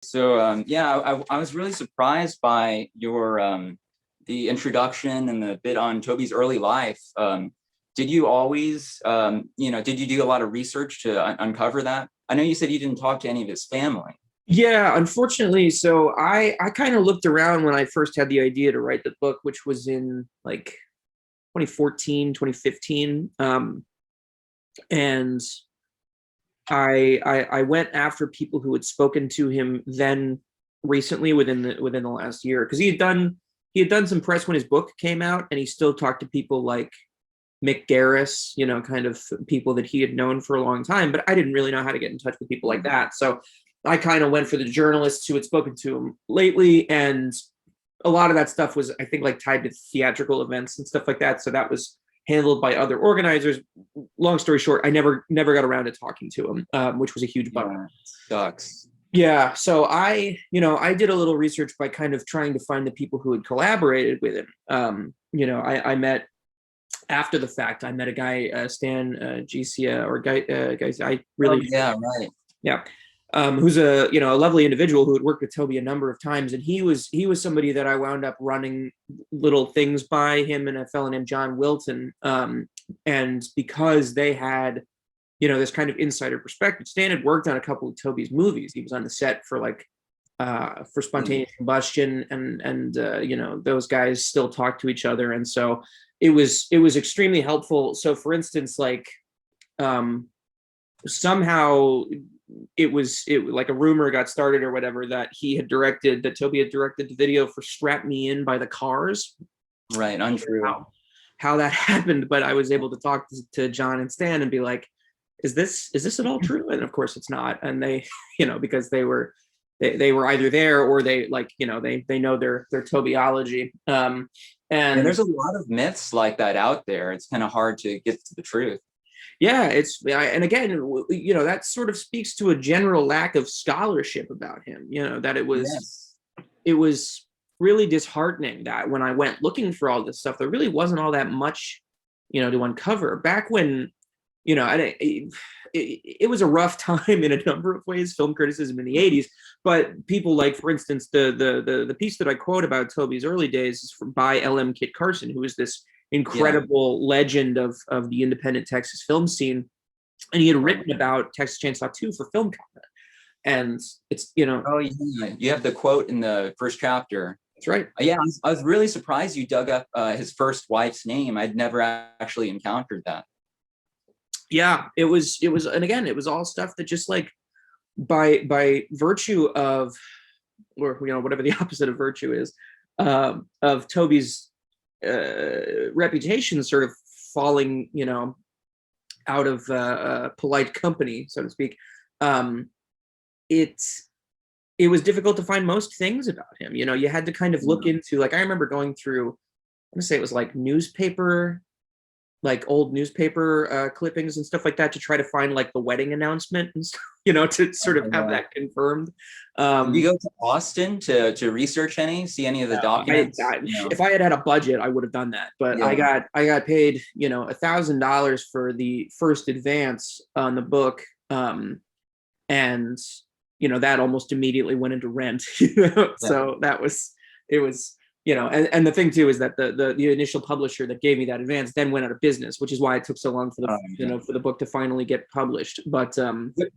So yeah, I was really surprised by your the introduction and the bit on Toby's early life. Did you always, did you do a lot of research to uncover that? I know you said you didn't talk to any of his family. Yeah, unfortunately, so I kind of looked around when I first had the idea to write the book, which was in like 2014, 2015. And I went after people who had spoken to him then recently within the last year, because he had done some press when his book came out, and he still talked to people like Mick Garris, kind of people that he had known for a long time. But I didn't really know how to get in touch with people like that. So I kind of went for the journalists who had spoken to him lately. And a lot of that stuff was, I think, like tied to theatrical events and stuff like that. So that was handled by other organizers. Long story short, I never got around to talking to him, which was a huge bummer. Sucks. Yeah, so I did a little research by kind of trying to find the people who had collaborated with him. I met after the fact. I met a guy, Stan Gicia, or guys. I really, yeah, right. Yeah, who's a lovely individual who had worked with Tobe a number of times, and he was somebody that I wound up running little things by him and a fellow named John Wilton, and because they had this kind of insider perspective. Stan had worked on a couple of Tobe's movies. He was on the set for for Spontaneous Combustion, and those guys still talk to each other, and so it was extremely helpful. So, for instance, somehow it like a rumor got started or whatever that Tobe had directed the video for "Strap Me In" by the Cars. Right, untrue. How that happened, but I was able to talk to John and Stan and be like, is this at all true? And of course it's not. And they, because they were either there, or they they know their Tobeology. And there's a lot of myths like that out there. It's kind of hard to get to the truth. Yeah, and again, that sort of speaks to a general lack of scholarship about him. That it was really disheartening that when I went looking for all this stuff, there really wasn't all that much, to uncover. Back when, it was a rough time in a number of ways, film criticism in the 80s. But people like, for instance, the piece that I quote about Tobe's early days is by L.M. Kit Carson, who is this incredible legend of the independent Texas film scene. And he had written about Texas Chainsaw 2 for Film Comment. And it's, Oh, yeah. You have the quote in the first chapter. That's right. Yeah, I was really surprised you dug up his first wife's name. I'd never actually encountered that. Yeah, it was, and again, it was all stuff that just like by virtue of, or whatever the opposite of virtue is, of Tobe's reputation sort of falling, out of polite company, so to speak. It was difficult to find most things about him. You had to kind of look into, like, I remember going through, I'm gonna say it was like old newspaper clippings and stuff like that to try to find like the wedding announcement and stuff, to sort of have that confirmed. Did you go to Austin to research see any of the documents? If I had a budget, I would have done that. But I got paid, $1,000 for the first advance on the book. And that almost immediately went into rent. So it was and the thing too is that the initial publisher that gave me that advance then went out of business, which is why it took so long for the book to finally get published. But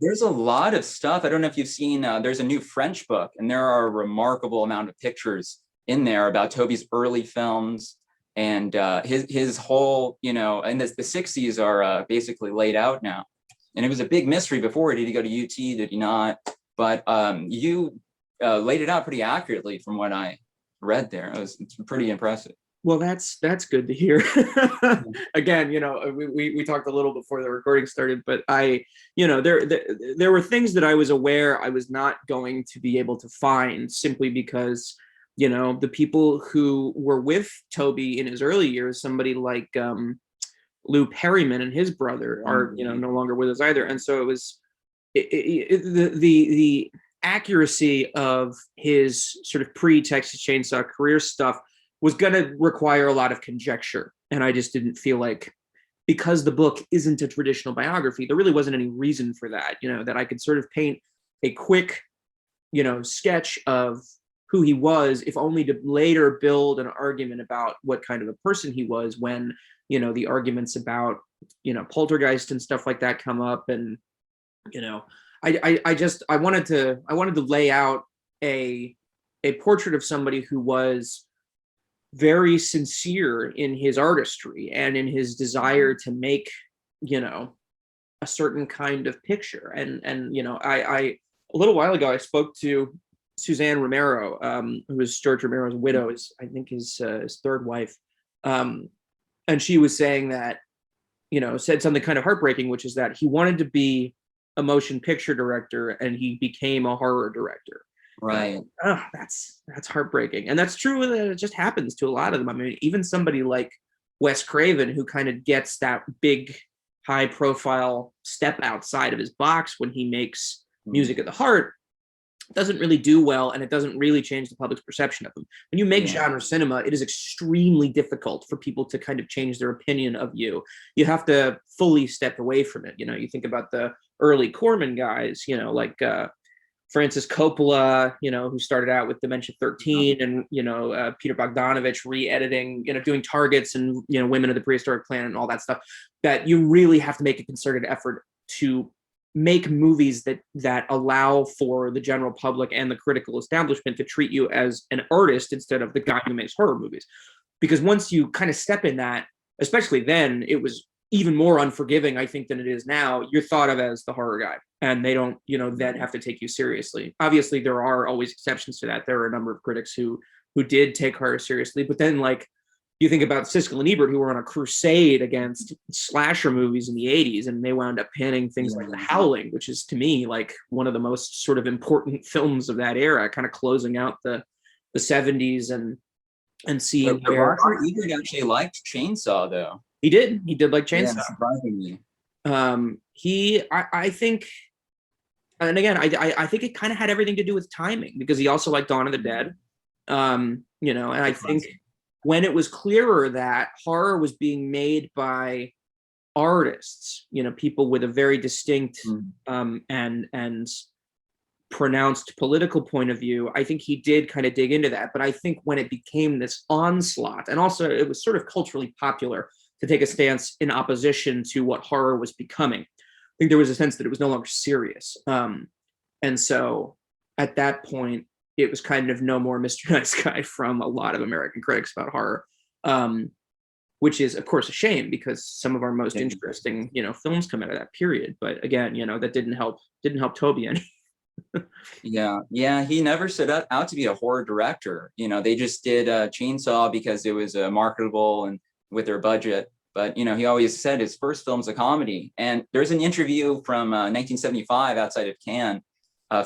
there's a lot of stuff. I don't know if you've seen, there's a new French book, and there are a remarkable amount of pictures in there about Tobe's early films, and his whole, and the 60s are basically laid out now. And it was a big mystery before. Did he go to UT? Did he not? But you laid it out pretty accurately from what I read there. It's pretty impressive. Well, that's good to hear. Again, we talked a little before the recording started, but there were things that I was aware I was not going to be able to find, simply because the people who were with Tobe in his early years, somebody like Lou Perryman and his brother, are no longer with us either. And so it was the accuracy of his sort of pre-Texas Chainsaw career stuff was going to require a lot of conjecture. And I just didn't feel like, because the book isn't a traditional biography, there really wasn't any reason for that, that I could sort of paint a quick, sketch of who he was, if only to later build an argument about what kind of a person he was when, the arguments about, poltergeist and stuff like that come up. And, I wanted to lay out a portrait of somebody who was very sincere in his artistry and in his desire to make, a certain kind of picture. And I a little while ago, I spoke to Suzanne Romero, who was George Romero's widow, I think his third wife. And she was saying that, said something kind of heartbreaking, which is that he wanted to be a motion picture director and he became a horror director. Right. That's heartbreaking. And that's true. That it just happens to a lot of them. I mean, even somebody like Wes Craven, who kind of gets that big, high profile step outside of his box when he makes Music of the Heart, doesn't really do well, and it doesn't really change the public's perception of him. When you make genre cinema, it is extremely difficult for people to kind of change their opinion of you. You have to fully step away from it. You think about the early Corman guys, like Francis Coppola, who started out with Dementia 13, and Peter Bogdanovich re-editing, doing Targets and Women of the Prehistoric Planet and all that stuff. That you really have to make a concerted effort to make movies that allow for the general public and the critical establishment to treat you as an artist instead of the guy who makes horror movies. Because once you kind of step in that, especially then, it was even more unforgiving, I think, than it is now. You're thought of as the horror guy, and they don't, then have to take you seriously. Obviously, there are always exceptions to that. There are a number of critics who did take horror seriously, but then, like, you think about Siskel and Ebert, who were on a crusade against slasher movies in the 80s, and they wound up panning things like The Howling, which is, to me, like one of the most sort of important films of that era, kind of closing out the 70s and seeing where Roger Ebert actually liked Chainsaw, though. He did like Chainsaw. Yeah, surprisingly. I think, and again, I think it kind of had everything to do with timing, because he also liked Dawn of the Dead. And I think when it was clearer that horror was being made by artists, people with a very distinct and pronounced political point of view, I think he did kind of dig into that. But I think when it became this onslaught, and also it was sort of culturally popular to take a stance in opposition to what horror was becoming, I think there was a sense that it was no longer serious. And so at that point, it was kind of no more Mr. Nice Guy from a lot of American critics about horror, which is, of course, a shame, because some of our most interesting, films come out of that period. But again, that didn't help Tobe any. Yeah, he never set out to be a horror director. They just did Chainsaw because it was marketable and with their budget. But he always said his first film's a comedy. And there's an interview from 1975 outside of Cannes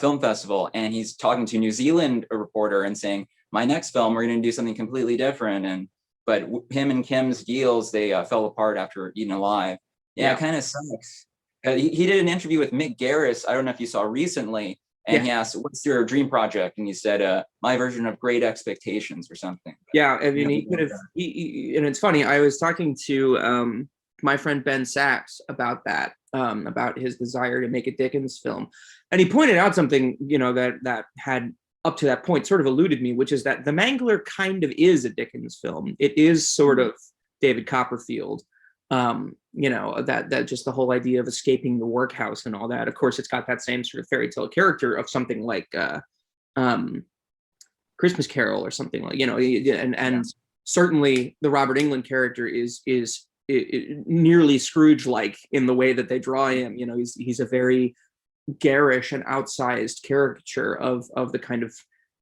Film Festival, and he's talking to a New Zealand reporter and saying, my next film, we're going to do something completely different. But him and Kim's deals, they fell apart after Eaten Alive. Yeah. It kind of sucks. He did an interview with Mick Garris, I don't know if you saw recently, and he asked, what's your dream project? And he said, my version of Great Expectations or something. Yeah, I mean, he could have, and it's funny, I was talking to my friend Ben Sachs about that, about his desire to make a Dickens film. And he pointed out something, that had up to that point sort of eluded me, which is that The Mangler kind of is a Dickens film. It is sort of David Copperfield, that just the whole idea of escaping the workhouse and all that. Of course, it's got that same sort of fairy tale character of something like Christmas Carol or something like, and certainly the Robert Englund character is nearly Scrooge-like in the way that they draw him. He's a very garish and outsized caricature of the kind of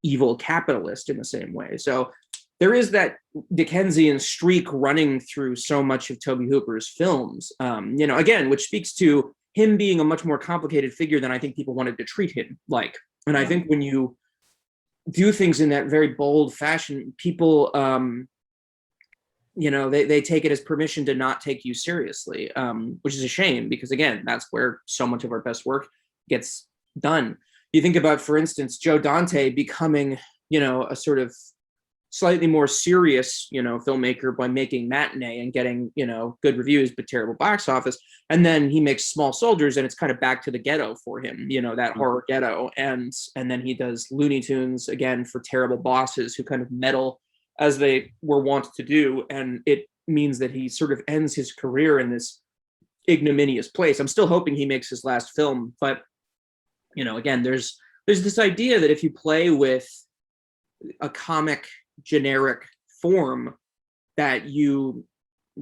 evil capitalist in the same way. So there is that Dickensian streak running through so much of Tobe Hooper's films, again, which speaks to him being a much more complicated figure than I think people wanted to treat him like. And I think when you do things in that very bold fashion, people, they take it as permission to not take you seriously, which is a shame, because again, that's where so much of our best work gets done. You think about, for instance, Joe Dante becoming, a sort of slightly more serious, filmmaker by making Matinee and getting, good reviews but terrible box office. And then he makes Small Soldiers, and it's kind of back to the ghetto for him, that horror ghetto. And then he does Looney Tunes again for terrible bosses who kind of meddle as they were wont to do. And it means that he sort of ends his career in this ignominious place. I'm still hoping he makes his last film, but again, there's this idea that if you play with a comic generic form, that you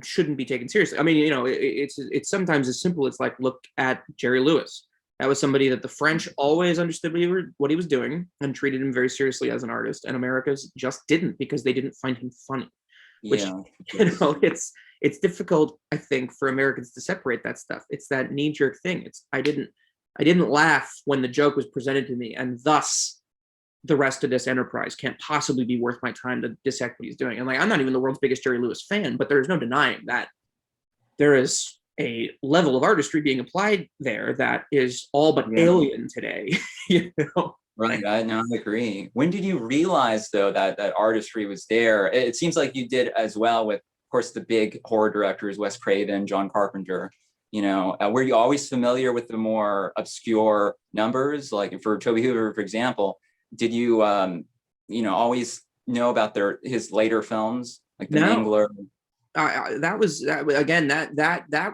shouldn't be taken seriously. I mean, it's sometimes as simple as like, look at Jerry Lewis. That was somebody that the French always understood what he was doing and treated him very seriously as an artist, and Americans just didn't, because they didn't find him funny. Which, it's difficult, I think, for Americans to separate that stuff. It's that knee-jerk thing. I didn't laugh when the joke was presented to me, and thus the rest of this enterprise can't possibly be worth my time to dissect what he's doing. And like, I'm not even the world's biggest Jerry Lewis fan, but there's no denying that there is a level of artistry being applied there that is all but alien today. Right. I agree. When did you realize, though, that artistry was there? It seems like you did as well with, of course, the big horror directors, Wes Craven, John Carpenter. Were you always familiar with the more obscure numbers? Like for Tobe Hooper, for example, did you, always know about his later films, like The Mangler? That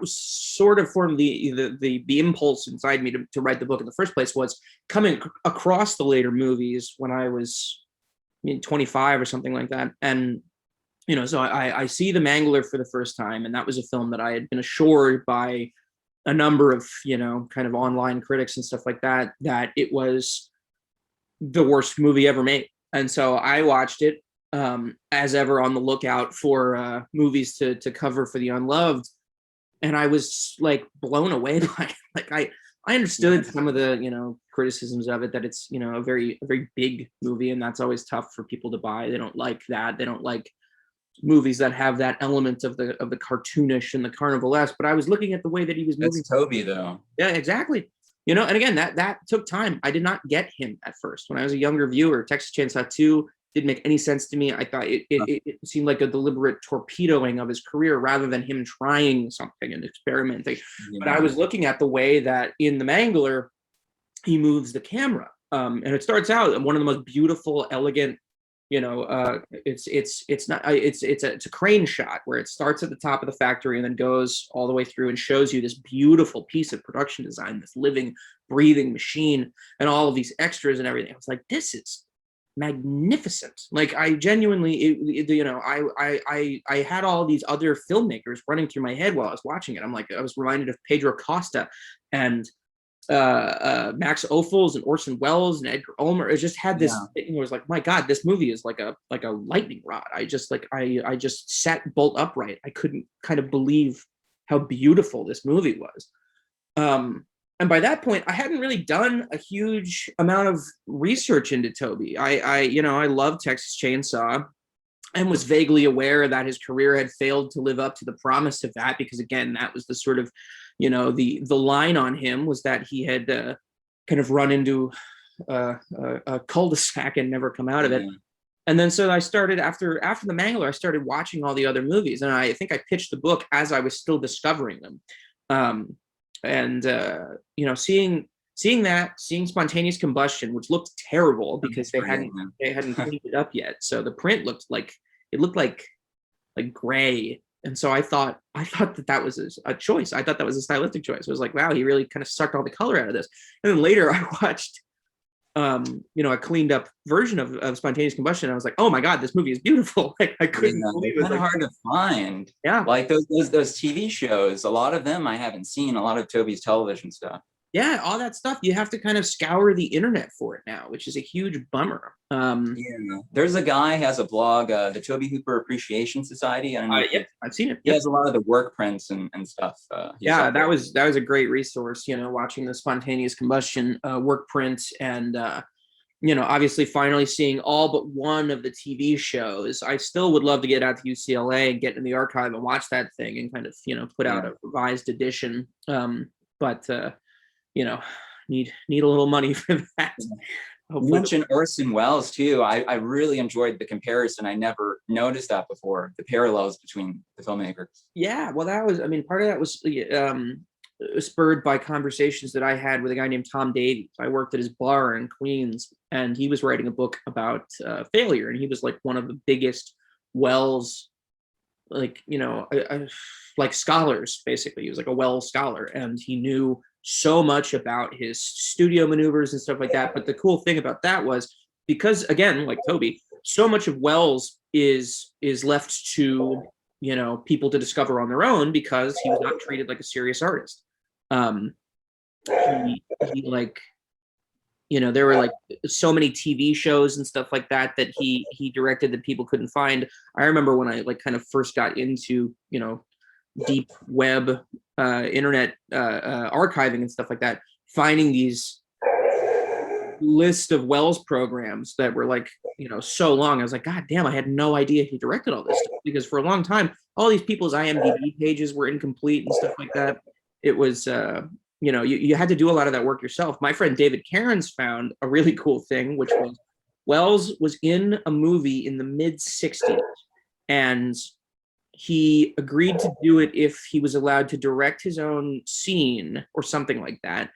was sort of formed the impulse inside me to write the book in the first place, was coming across the later movies when I was 25 or something like that. And, so I see The Mangler for the first time, and that was a film that I had been assured by a number of, kind of online critics and stuff like that, that it was the worst movie ever made. And so I watched it, as ever on the lookout for movies to cover for the unloved, and I was like blown away by it. Like I understood some of the criticisms of it, that it's a very big movie, and that's always tough for people to buy. They don't like that. They don't like movies that have that element of the cartoonish and the carnivalesque. But I was looking at the way that he was moving. That's Tobe, though. Yeah, exactly. And again, that took time. I did not get him at first. When I was a younger viewer, Texas Chainsaw 2 didn't make any sense to me. I thought it seemed like a deliberate torpedoing of his career rather than him trying something and experimenting. But I was looking at the way that in The Mangler, he moves the camera. And it starts out one of the most beautiful, elegant, it's a crane shot where it starts at the top of the factory and then goes all the way through and shows you this beautiful piece of production design, this living, breathing machine, and all of these extras and everything. I was like, this is magnificent. Like, I genuinely, I had all these other filmmakers running through my head while I was watching it. I was reminded of Pedro Costa and Max Ophuls and Orson Welles and Edgar Ulmer. It just had this thing where it was like, my God, this movie is like a lightning rod. I just sat bolt upright. I couldn't kind of believe how beautiful this movie was. And by that point, I hadn't really done a huge amount of research into Tobe. I love Texas Chainsaw and was vaguely aware that his career had failed to live up to the promise of that, because again, that was the sort of, the line on him was that he had kind of run into a cul-de-sac and never come out of it. And then so I started, after The Mangler, I started watching all the other movies, and I think I pitched the book as I was still discovering them. Seeing Spontaneous Combustion, which looked terrible because they hadn't cleaned it up yet. So the print looked like gray. And so I thought that was a choice. I thought that was a stylistic choice. I was like, wow, he really kind of sucked all the color out of this. And then later I watched a cleaned up version of Spontaneous Combustion. I was like, oh my God, this movie is beautiful. Like, I couldn't believe it. It's hard to find. Yeah. Like those TV shows, a lot of them I haven't seen, a lot of Tobe's television stuff. Yeah, all that stuff. You have to kind of scour the internet for it now, which is a huge bummer. There's a guy who has a blog, the Tobe Hooper Appreciation Society. I don't know. I've seen it. He has a lot of the work prints and stuff. That was a great resource. Watching the Spontaneous Combustion work print, and obviously finally seeing all but one of the TV shows. I still would love to get out to UCLA and get in the archive and watch that thing and kind of put out a revised edition. But need a little money for that. You hopefully. mentioned Orson Welles too. I really enjoyed the comparison. I never noticed that before, the parallels between the filmmakers. Yeah, well, that was, I mean, part of that was spurred by conversations that I had with a guy named Tom Davies. I worked at his bar in Queens, and he was writing a book about failure, and he was like one of the biggest Wells, like, like scholars, basically. He was like a Wells scholar, and he knew so much about his studio maneuvers and stuff like that. But the cool thing about that was, because again, like Tobe, so much of Wells is left to people to discover on their own, because he was not treated like a serious artist. um he like, there were like so many TV shows and stuff like that that he directed that people couldn't find. I remember when I like kind of first got into deep web internet archiving and stuff like that, finding these list of Wells programs that were like so long. I was like, God damn, I had no idea he directed all this stuff, because for a long time all these people's IMDb pages were incomplete and stuff like that. It was you had to do a lot of that work yourself. My friend David Cairns found a really cool thing, which was Wells was in a movie in the mid 60s, and he agreed to do it if he was allowed to direct his own scene or something like that.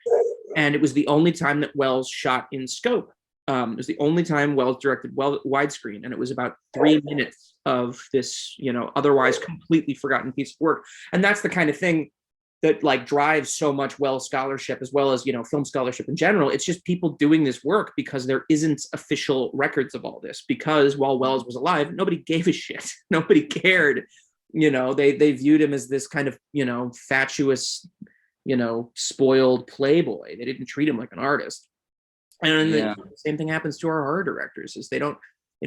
And it was the only time that Wells shot in scope. It was the only time Wells directed widescreen, and it was about 3 minutes of this, otherwise completely forgotten piece of work. And that's the kind of thing that like drives so much Wells scholarship, as well as film scholarship in general. It's just people doing this work because there isn't official records of all this. Because while Wells was alive, nobody gave a shit. Nobody cared. They viewed him as this kind of fatuous, spoiled playboy. They didn't treat him like an artist. And the same thing happens to our horror directors, is they don't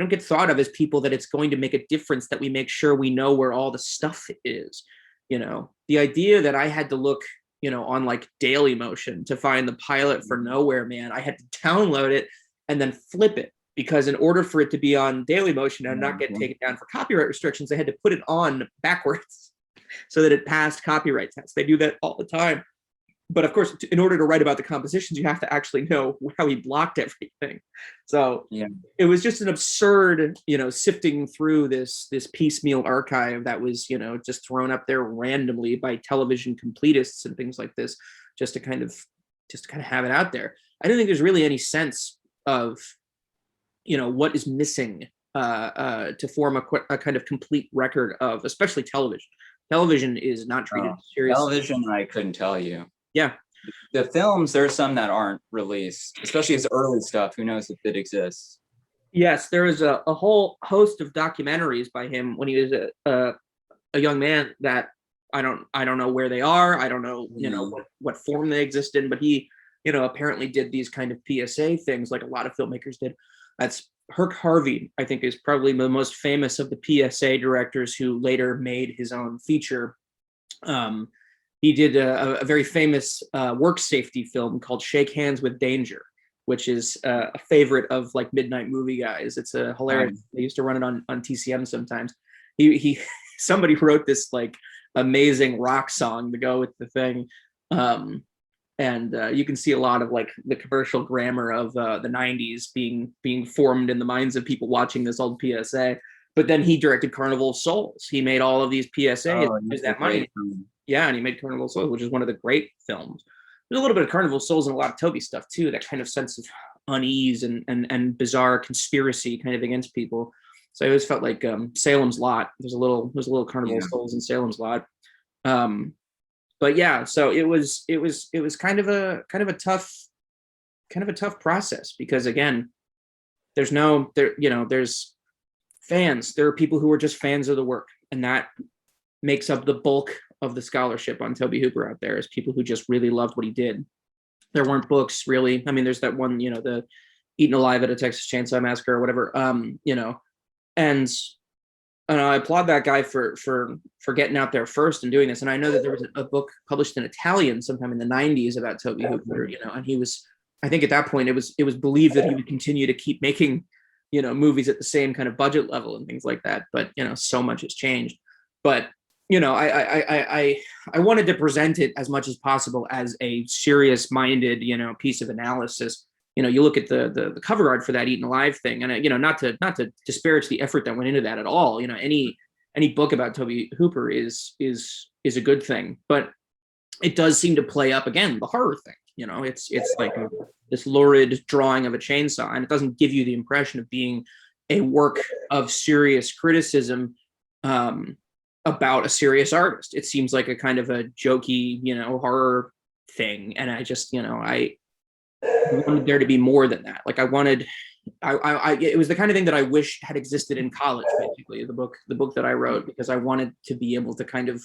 get thought of as people that it's going to make a difference that we make sure we know where all the stuff is. The idea that I had to look on like Daily Motion to find the pilot for Nowhere Man, I had to download it and then flip it, because in order for it to be on Daily Motion and not get taken down for copyright restrictions, they had to put it on backwards so that it passed copyright tests. They do that all the time. But of course, in order to write about the compositions, you have to actually know how he blocked everything. So it was just an absurd, sifting through this piecemeal archive that was, just thrown up there randomly by television completists and things like this, just to kind of have it out there. I don't think there's really any sense of, what is missing to form a kind of complete record of, especially television. Television is not treated seriously. Television, I couldn't tell you. Yeah. The films, there's some that aren't released, especially his early stuff. Who knows if it exists? Yes, there is a whole host of documentaries by him when he was a young man that I don't know where they are. I don't know, what form they exist in, but he, apparently did these kind of PSA things like a lot of filmmakers did. That's Herc Harvey, I think, is probably the most famous of the PSA directors who later made his own feature. He did a very famous work safety film called Shake Hands with Danger, which is a favorite of like midnight movie guys. It's a hilarious. They used to run it on TCM sometimes. He somebody wrote this like amazing rock song to go with the thing. And you can see a lot of like the commercial grammar of the 90s being formed in the minds of people watching this old PSA. But then he directed Carnival of Souls. He made all of these PSAs. That money. Yeah, and he made Carnival of Souls, which is one of the great films. There's a little bit of Carnival of Souls and a lot of Tobe stuff too. That kind of sense of unease and bizarre conspiracy kind of against people. So I always felt like Salem's Lot. There's a little Carnival of Souls in Salem's Lot. But yeah, so it was kind of a tough process, because again, there's fans. There are people who are just fans of the work, and that makes up the bulk of the scholarship on Tobe Hooper out there, is people who just really loved what he did. There weren't books really. I mean, there's that one, the Eaten Alive at a Texas Chainsaw Massacre or whatever. And I applaud that guy for getting out there first and doing this. And I know that there was a book published in Italian sometime in the 90s about Tobe Hooper, and he was, I think at that point it was believed that he would continue to keep making, movies at the same kind of budget level and things like that. But, so much has changed. But, I wanted to present it as much as possible as a serious minded, piece of analysis, you look at the cover art for that Eaten Alive thing, and not to disparage the effort that went into that at all. Any book about Tobe Hooper is a good thing, but it does seem to play up again the horror thing. It's like this lurid drawing of a chainsaw, and it doesn't give you the impression of being a work of serious criticism about a serious artist. It seems like a kind of a jokey, horror thing, and I just, I wanted there to be more than that. Like it was the kind of thing that I wish had existed in college, basically, the book that I wrote, because I wanted to be able to kind of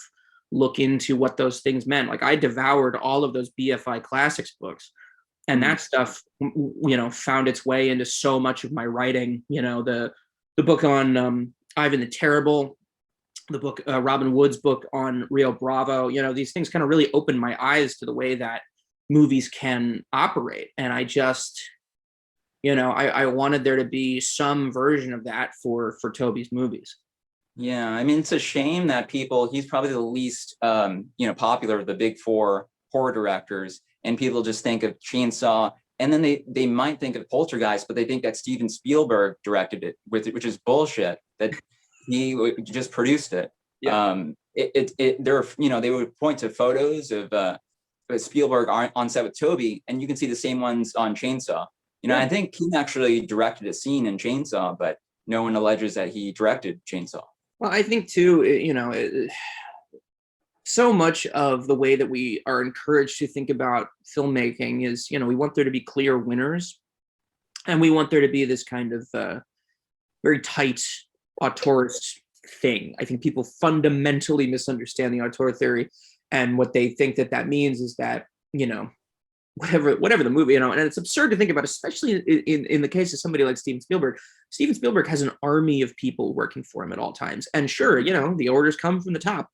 look into what those things meant. Like, I devoured all of those BFI classics books, and that stuff, found its way into so much of my writing. The book on Ivan the Terrible, the book, Robin Wood's book on Rio Bravo, these things kind of really opened my eyes to the way that movies can operate. And I just, I wanted there to be some version of that for Tobe's movies. Yeah, I mean, it's a shame that he's probably the least, popular of the big four horror directors, and people just think of Chainsaw, and then they might think of Poltergeist, but they think that Steven Spielberg directed it, which is bullshit, that he just produced it. Yeah. They would point to photos of Spielberg on set with Tobe, and you can see the same ones on Chainsaw. I think he actually directed a scene in Chainsaw, but no one alleges that he directed Chainsaw. Well, I think too, so much of the way that we are encouraged to think about filmmaking is, we want there to be clear winners, and we want there to be this kind of very tight auteurist thing. I think people fundamentally misunderstand the auteur theory, and what they think that means is that, whatever the movie, and it's absurd to think about, especially in the case of somebody like Steven Spielberg. Steven Spielberg has an army of people working for him at all times. And sure, the orders come from the top.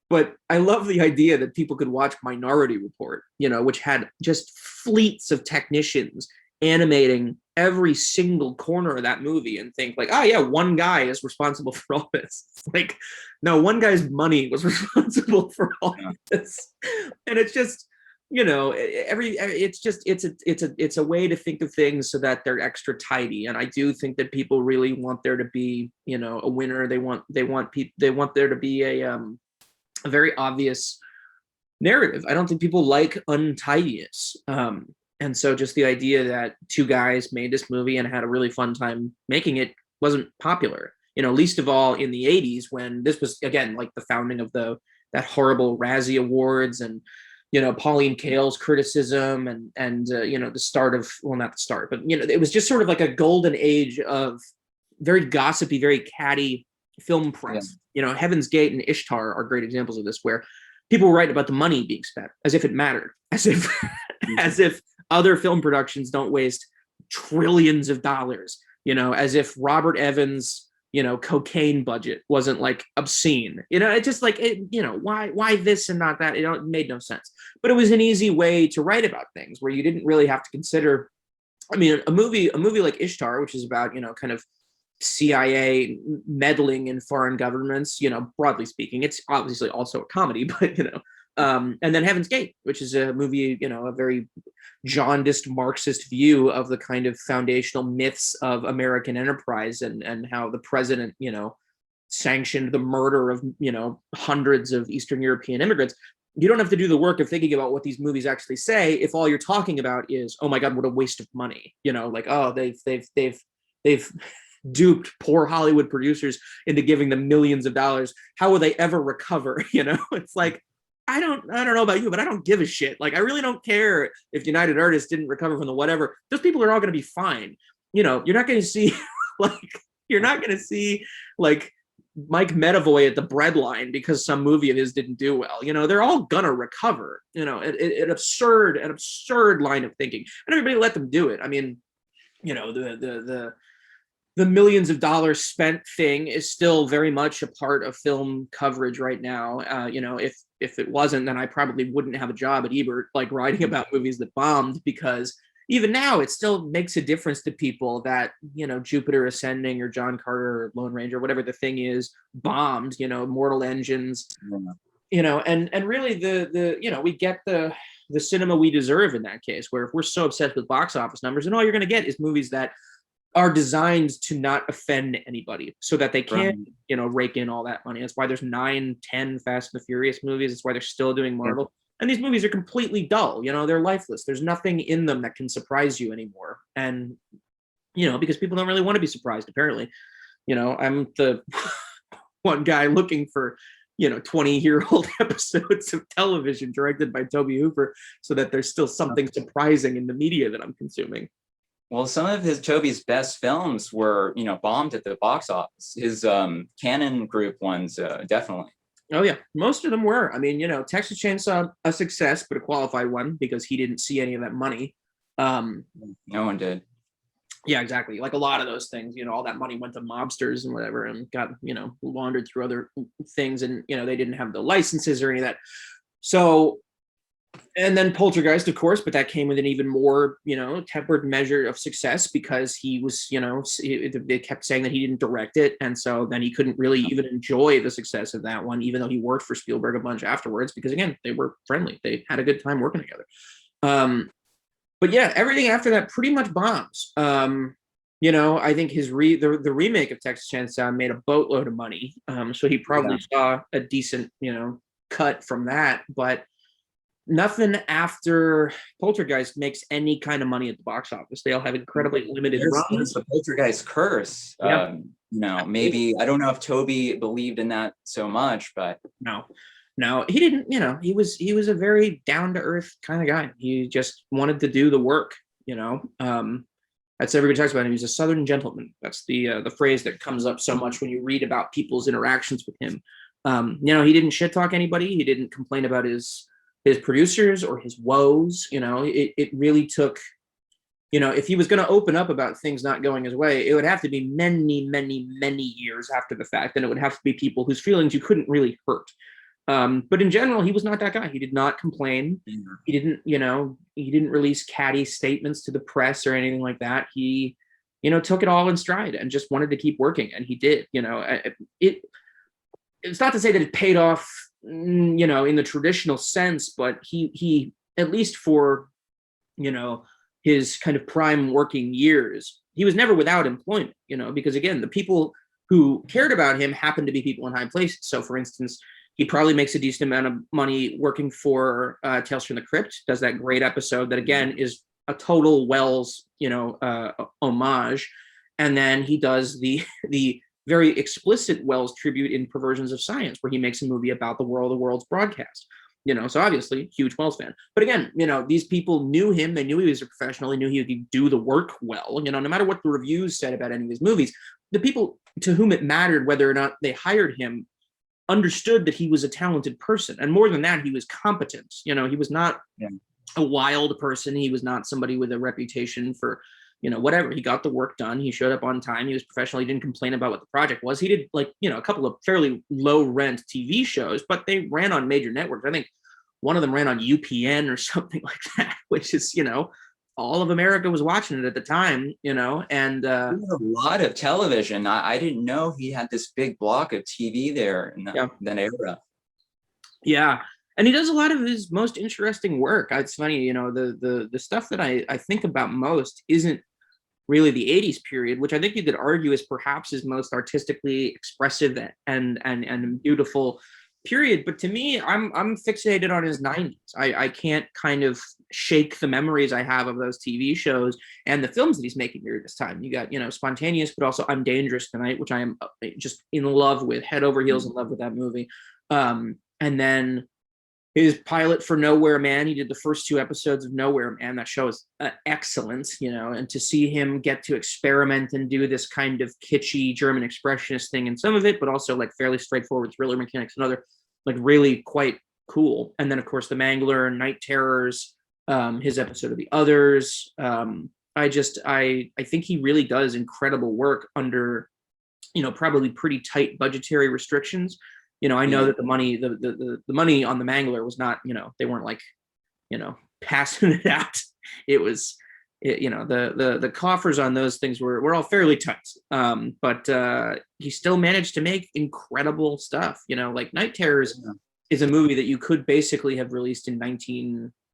But I love the idea that people could watch Minority Report, which had just fleets of technicians animating every single corner of that movie, and think like, oh yeah, one guy is responsible for all this. It's like, no, one guy's money was responsible for all this. And it's just, it's a way to think of things so that they're extra tidy. And I do think that people really want there to be, a winner. They want there to be a very obvious narrative. I don't think people like untidiness. And so just the idea that two guys made this movie and had a really fun time making it wasn't popular, least of all in the 80s, when this was, again, like the founding of that horrible Razzie Awards, and, Pauline Kael's criticism, and the start of, well, not the start, but, it was just sort of like a golden age of very gossipy, very catty film press. Yeah. Heaven's Gate and Ishtar are great examples of this, where people were writing about the money being spent as if it mattered, as if other film productions don't waste trillions of dollars, as if Robert Evans' cocaine budget wasn't like obscene. It just like, why this and not that? It made no sense. But it was an easy way to write about things where you didn't really have to consider. I mean, a movie like Ishtar, which is about, kind of CIA meddling in foreign governments, broadly speaking. It's obviously also a comedy, but, and then Heaven's Gate, which is a movie, a very jaundiced Marxist view of the kind of foundational myths of American enterprise, and how the president, sanctioned the murder of, hundreds of Eastern European immigrants. You don't have to do the work of thinking about what these movies actually say if all you're talking about is, oh my God, what a waste of money. Like, oh, they've duped poor Hollywood producers into giving them millions of dollars. How will they ever recover? It's like, I don't know about you, but I don't give a shit. Like, I really don't care if United Artists didn't recover from the whatever. Those people are all going to be fine. You're not going to see like Mike Medavoy at the breadline because some movie of his didn't do well. They're all gonna recover. An absurd line of thinking, and everybody let them do it. I mean, the millions of dollars spent thing is still very much a part of film coverage right now. If it wasn't, then I probably wouldn't have a job at Ebert, like writing about movies that bombed, because even now it still makes a difference to people that, Jupiter Ascending or John Carter or Lone Ranger, whatever the thing is, bombed, Mortal Engines, and really we get the the cinema we deserve in that case, where if we're so obsessed with box office numbers, and all you're going to get is movies that are designed to not offend anybody so that they can, rake in all that money. That's why there's 9, 10 Fast and the Furious movies. That's why they're still doing Marvel. And these movies are completely dull. They're lifeless. There's nothing in them that can surprise you anymore. And, because people don't really want to be surprised, apparently. I'm the one guy looking for, 20-year-old episodes of television directed by Tobe Hooper so that there's still something surprising in the media that I'm consuming. Well, some of Tobe's best films were, bombed at the box office. His Canon Group ones, definitely. Oh yeah, most of them were. I mean, Texas Chainsaw, a success, but a qualified one because he didn't see any of that money. No one did. Yeah, exactly. Like a lot of those things, all that money went to mobsters and whatever, and got laundered through other things, and they didn't have the licenses or any of that. So. And then Poltergeist, of course, but that came with an even more, tempered measure of success because he was, they kept saying that he didn't direct it. And so then he couldn't really even enjoy the success of that one, even though he worked for Spielberg a bunch afterwards, because again, they were friendly. They had a good time working together. But yeah, everything after that pretty much bombs. I think his the remake of Texas Chainsaw made a boatload of money. So he probably saw a decent, cut from that, but nothing after Poltergeist makes any kind of money at the box office. They all have incredibly limited runs. There's the Poltergeist curse. Maybe, I don't know if Tobe believed in that so much, but no, he didn't. He was a very down to earth kind of guy. He just wanted to do the work. That's everybody talks about him. He's a Southern gentleman. That's the phrase that comes up so much when you read about people's interactions with him. He didn't shit talk anybody. He didn't complain about his producers or his woes. It really took, if he was going to open up about things not going his way, it would have to be many, many, many years after the fact. And it would have to be people whose feelings you couldn't really hurt. But in general, he was not that guy. He did not complain. He didn't, he didn't release catty statements to the press or anything like that. He, took it all in stride and just wanted to keep working. And he did, it's not to say that it paid off, in the traditional sense, but he at least for, his kind of prime working years, he was never without employment, because again, the people who cared about him happened to be people in high places. So for instance, he probably makes a decent amount of money working for Tales from the Crypt, does that great episode that again is a total Wells, homage. And then he does the very explicit Wells tribute in Perversions of Science, where he makes a movie about the world's broadcast. So obviously huge Wells fan. But again, these people knew him. They knew he was a professional. They knew he could do the work well. No matter what the reviews said about any of his movies, the people to whom it mattered whether or not they hired him understood that he was a talented person. And more than that, he was competent. He was not a wild person. He was not somebody with a reputation for whatever. He got the work done. He showed up on time. He was professional. He didn't complain about what the project was. He did a couple of fairly low rent TV shows, but they ran on major networks. I think one of them ran on UPN or something like that, which is, all of America was watching it at the time, and a lot of television. I didn't know he had this big block of TV there in that era. Yeah. And he does a lot of his most interesting work. It's funny, the stuff that I think about most isn't really the 80s period, which I think you could argue is perhaps his most artistically expressive and beautiful period. But to me, I'm fixated on his 90s. I can't kind of shake the memories I have of those TV shows and the films that he's making during this time. You got, Spontaneous, but also I'm Dangerous Tonight, which I am just in love with, head over heels in love with that movie. And then his pilot for Nowhere Man, he did the first 2 episodes of Nowhere Man. That show is excellent, and to see him get to experiment and do this kind of kitschy German expressionist thing in some of it, but also like fairly straightforward thriller mechanics and other, like really quite cool. And then of course The Mangler, Night Terrors, his episode of The Others. I think he really does incredible work under, probably pretty tight budgetary restrictions. I know that the money, the money on The Mangler was not, they weren't like, passing it out. It was, the coffers on those things were all fairly tight. But he still managed to make incredible stuff. Like Night Terrors is a movie that you could basically have released in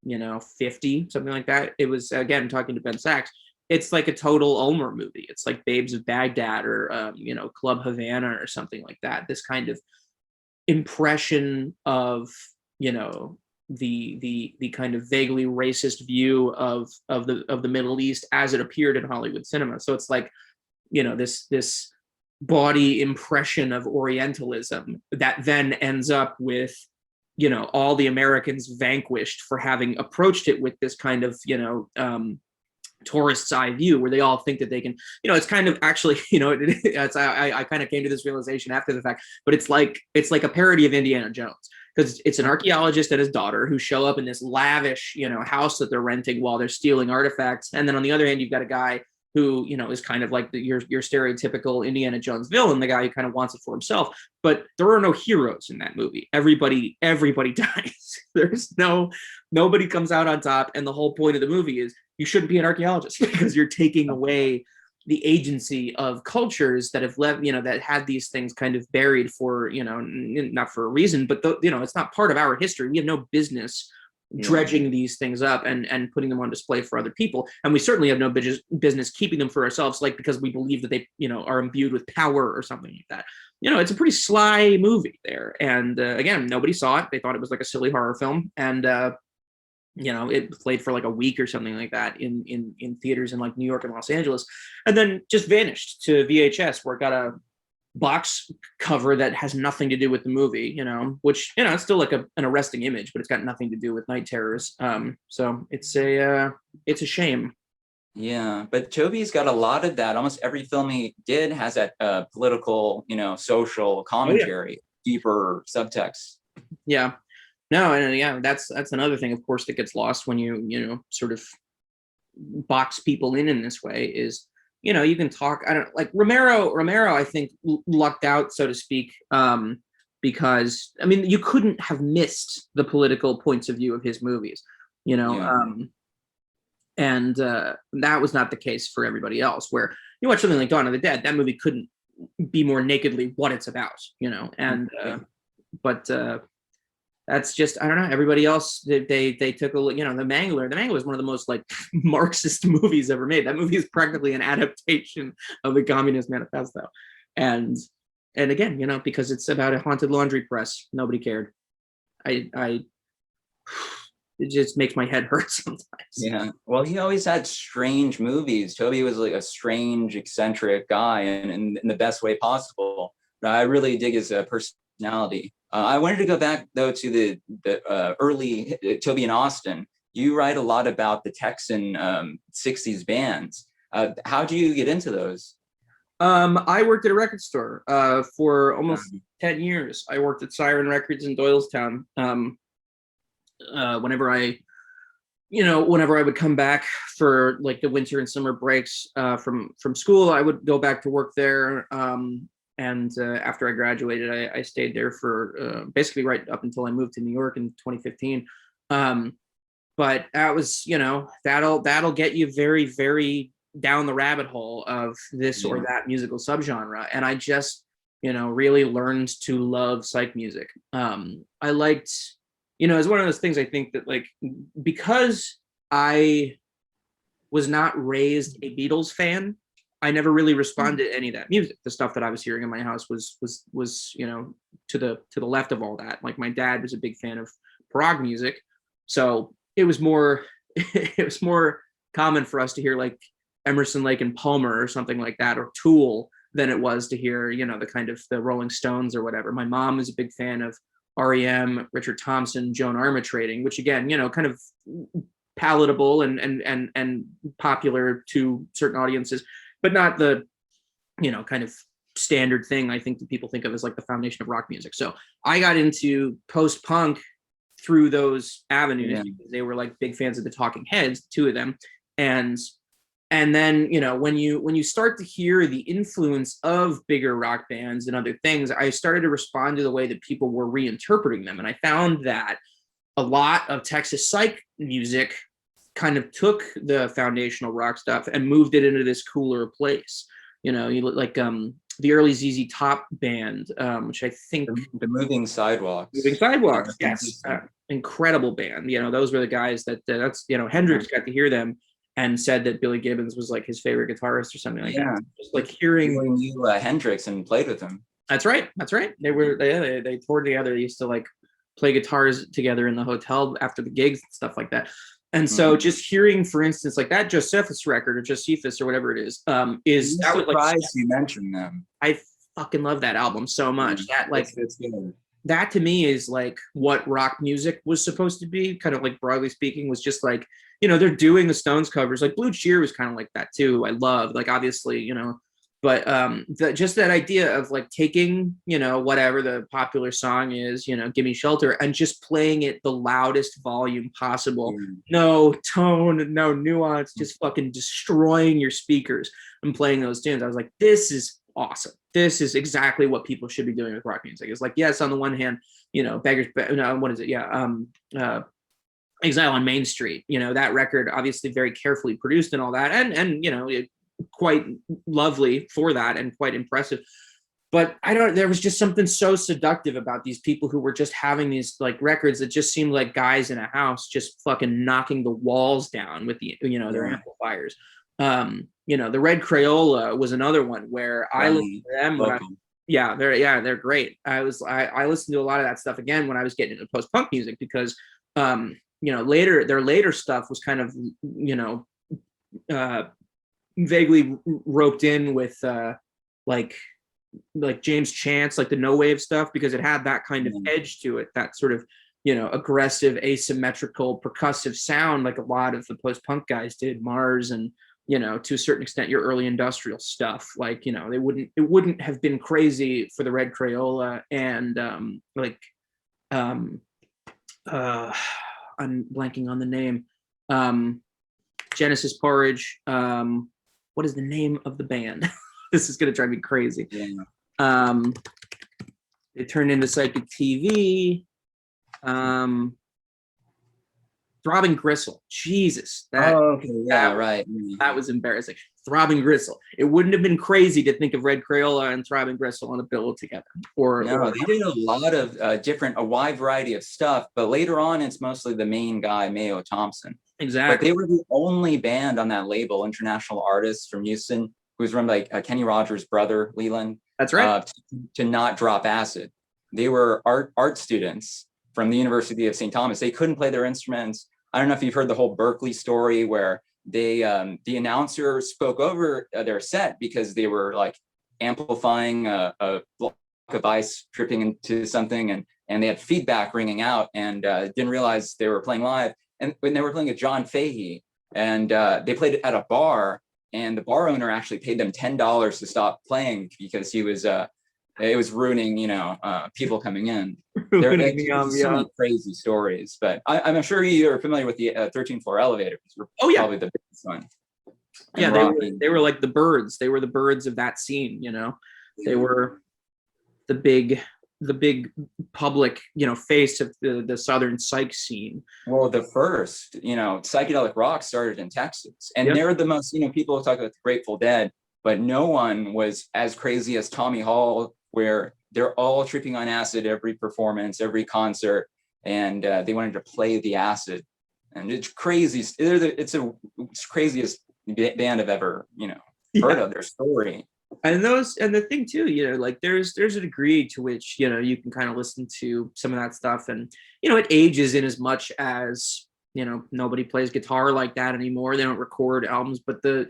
50, something like that. It was, again, talking to Ben Sachs, it's like a total Ulmer movie. It's like Babes of Baghdad or Club Havana or something like that. This kind of impression of the kind of vaguely racist view of the Middle East as it appeared in Hollywood cinema. So it's like this body impression of Orientalism that then ends up with all the Americans vanquished for having approached it with this kind of tourist's eye view, where they all think that they can, it's kind of actually, I kind of came to this realization after the fact, but it's like a parody of Indiana Jones, because it's an archaeologist and his daughter who show up in this lavish, house that they're renting while they're stealing artifacts. And then on the other hand, you've got a guy who, is kind of like your stereotypical Indiana Jones villain, the guy who kind of wants it for himself. But there are no heroes in that movie. Everybody dies. Nobody comes out on top. And the whole point of the movie is you shouldn't be an archaeologist, because you're taking away the agency of cultures that have left, that had these things kind of buried for, not for a reason, but it's not part of our history. We have no business dredging these things up and putting them on display for other people. And we certainly have no business keeping them for ourselves, like because we believe that they, are imbued with power or something like that. It's a pretty sly movie there. And again, nobody saw it. They thought it was like a silly horror film. And, it played for like a week or something like that in theaters in like New York and Los Angeles, and then just vanished to VHS, where it got a box cover that has nothing to do with the movie, which, it's still like an arresting image, but it's got nothing to do with night terrors. So it's a shame. Yeah, but Toby's got a lot of that. Almost every film he did has that political, social commentary, deeper subtext. Yeah. No, and yeah, that's another thing, of course, that gets lost when you sort of box people in this way is, you can talk. I don't like Romero. I think lucked out, so to speak, because I mean, you couldn't have missed the political points of view of his movies, and that was not the case for everybody else. Where you watch something like Dawn of the Dead, that movie couldn't be more nakedly what it's about, and but. That's just, I don't know. Everybody else, they took a look, The Mangler. The Mangler is one of the most like Marxist movies ever made. That movie is practically an adaptation of the Communist Manifesto, and again, because it's about a haunted laundry press, nobody cared. It just makes my head hurt sometimes. Yeah. Well, he always had strange movies. Tobe was like a strange, eccentric guy, and in the best way possible. But I really dig his personality. I wanted to go back though to the early Tobe and Austin. You write a lot about the Texan 60s bands. How do you get into those? I worked at a record store for almost 10 years. I worked at Siren Records in Doylestown. Whenever I would come back for like the winter and summer breaks from school, I would go back to work there. And after I graduated, I stayed there for basically right up until I moved to New York in 2015. But that was, that'll get you very, very down the rabbit hole of this or that musical subgenre. And I just, really learned to love psych music. I liked, it's one of those things I think that like, because I was not raised a Beatles fan, I never really responded to any of that music. The stuff that I was hearing in my house was to the left of all that. Like my dad was a big fan of prog music, so it was more common for us to hear like Emerson, Lake and Palmer or something like that, or Tool, than it was to hear the kind of the Rolling Stones or whatever. My mom was a big fan of REM, Richard Thompson, Joan Armatrading, which again, kind of palatable and popular to certain audiences, but not the, kind of standard thing I think that people think of as like the foundation of rock music. So I got into post-punk through those avenues because they were like big fans of the Talking Heads, the two of them. And then, when you start to hear the influence of bigger rock bands and other things, I started to respond to the way that people were reinterpreting them. And I found that a lot of Texas psych music kind of took the foundational rock stuff and moved it into this cooler place. You look like the early ZZ Top band, which I think The Moving Moving Sidewalks. Yeah, Sidewalks, that's yes, interesting. incredible band. Those were the guys that that's Hendrix got to hear them and said that Billy Gibbons was like his favorite guitarist or something like that. Yeah, Just like he hearing. really knew Hendrix and played with him. That's right. That's right. They toured together. They used to like play guitars together in the hotel after the gigs and stuff like that. And so just hearing, for instance, like that Josephus record or Josephus or whatever it is I'm that was like, surprised you mentioned them. I fucking love that album so much. That like It's good. that to me is like what rock music was supposed to be, kind of like broadly speaking, was just like, they're doing the Stones covers. Like Blue Cheer was kind of like that too. I love, like, obviously, but just that idea of like taking, whatever the popular song is, Gimme Shelter, and just playing it the loudest volume possible. No tone, no nuance, just fucking destroying your speakers and playing those tunes. I was like, this is awesome. This is exactly what people should be doing with rock music. It's like, yes, on the one hand, Beggars, no, what is it? Yeah. Exile on Main Street, that record, obviously very carefully produced and all that. And quite lovely for that and quite impressive. But there was just something so seductive about these people who were just having these like records that just seemed like guys in a house just fucking knocking the walls down with their amplifiers. The Red Crayola was another one where I listened to them when they're great. I listened to a lot of that stuff again when I was getting into post-punk music because their later stuff was kind of vaguely roped in with like James Chance, like the no wave stuff, because it had that kind of edge to it, that sort of aggressive, asymmetrical, percussive sound, like a lot of the post-punk guys did, Mars and to a certain extent your early industrial stuff. Like it wouldn't have been crazy for the Red Crayola and I'm blanking on the name, Genesis Porridge. What is the name of the band? This is going to drive me crazy. It turned into Psychic TV. Throbbing Gristle. Jesus. Right. That was embarrassing. Throbbing Gristle. It wouldn't have been crazy to think of Red Crayola and Throbbing Gristle on a bill together. They did a lot of a wide variety of stuff, but later on, it's mostly the main guy, Mayo Thompson. Exactly. But they were the only band on that label, International Artists from Houston, who was run by Kenny Rogers' brother, Leland. That's right. To not drop acid. They were art students from the University of St. Thomas. They couldn't play their instruments. I don't know if you've heard the whole Berkeley story where they the announcer spoke over their set because they were like amplifying a block of ice dripping into something, and they had feedback ringing out, and didn't realize they were playing live. And when they were playing at John Fahey, and they played at a bar, and the bar owner actually paid them $10 to stop playing because he was it was ruining people coming in. There's so many crazy stories, but I'm sure you're familiar with the 13th floor elevators. Probably the biggest one. Yeah, they were like the Birds. They were the Birds of that scene. They were the big public face of the Southern psych scene. Well, the first psychedelic rock started in Texas, and they're the most people talk about the Grateful Dead, but no one was as crazy as Tommy Hall, where they're all tripping on acid every performance, every concert, and they wanted to play the acid, and it's crazy. It's the craziest band I've ever heard of their story. And the thing too, like there's a degree to which you can kind of listen to some of that stuff, and it ages in as much as nobody plays guitar like that anymore. They don't record albums, but the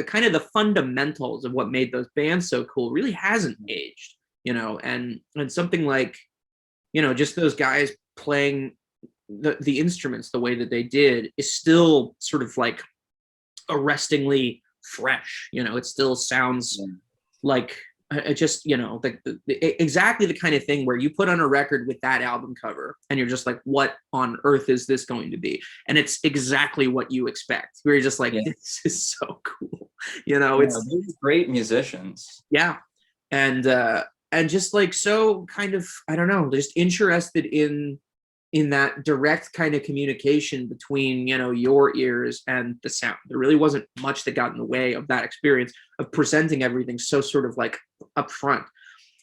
kind of the fundamentals of what made those bands so cool really hasn't aged. And something like just those guys playing the instruments the way that they did is still sort of like arrestingly fresh. It still sounds like just exactly the kind of thing where you put on a record with that album cover and you're just like, what on earth is this going to be? And it's exactly what you expect. We're just like, this is so cool. It's great musicians. And just like so kind of, I don't know, just interested in in that direct kind of communication between, you know, your ears and the sound. There really wasn't much that got in the way of that experience of presenting everything so sort of like upfront.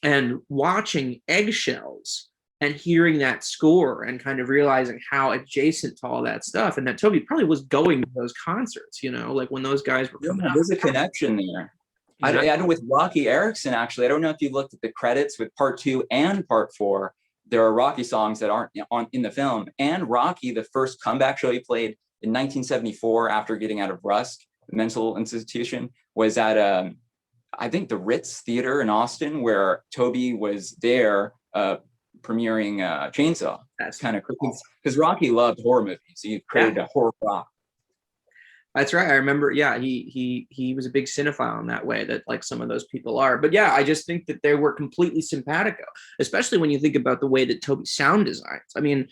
And watching Eggshells and hearing that score and kind of realizing how adjacent to all that stuff, and that Tobe probably was going to those concerts, you know, like when those guys were coming out. There's a connection there. Exactly. I know with Rocky Erickson, actually, I don't know if you looked at the credits with part 2 and part 4. There are Rocky songs that aren't in the film. And Rocky, the first comeback show he played in 1974 after getting out of Rusk, the mental institution, was at, I think, the Ritz Theater in Austin, where Tobe was there premiering Chainsaw. That's kind of cool. because Rocky loved horror movies. He created a horror rock. That's right. I remember. Yeah, he was a big cinephile in that way that like some of those people are. But yeah, I just think that they were completely simpatico, especially when you think about the way that Tobe sound designs. I mean,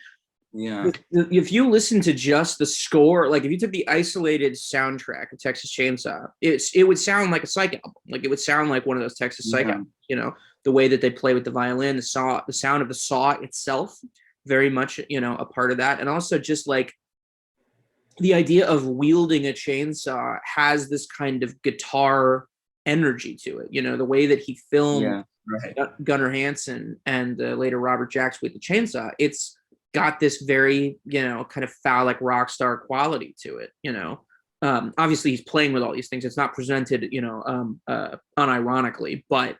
yeah, if you listen to just the score, like if you took the isolated soundtrack of Texas Chainsaw, it would sound like a Psych album. Like it would sound like one of those Texas Psych albums. You know, the way that they play with the violin, the sound of the saw itself, very much, you know, a part of that, and also just like the idea of wielding a chainsaw has this kind of guitar energy to it. You know, the way that he filmed Gunnar Hansen and later Robert Jacks with the chainsaw, it's got this very, you know, kind of phallic rock star quality to it, you know. Obviously he's playing with all these things. It's not presented, you know, unironically, but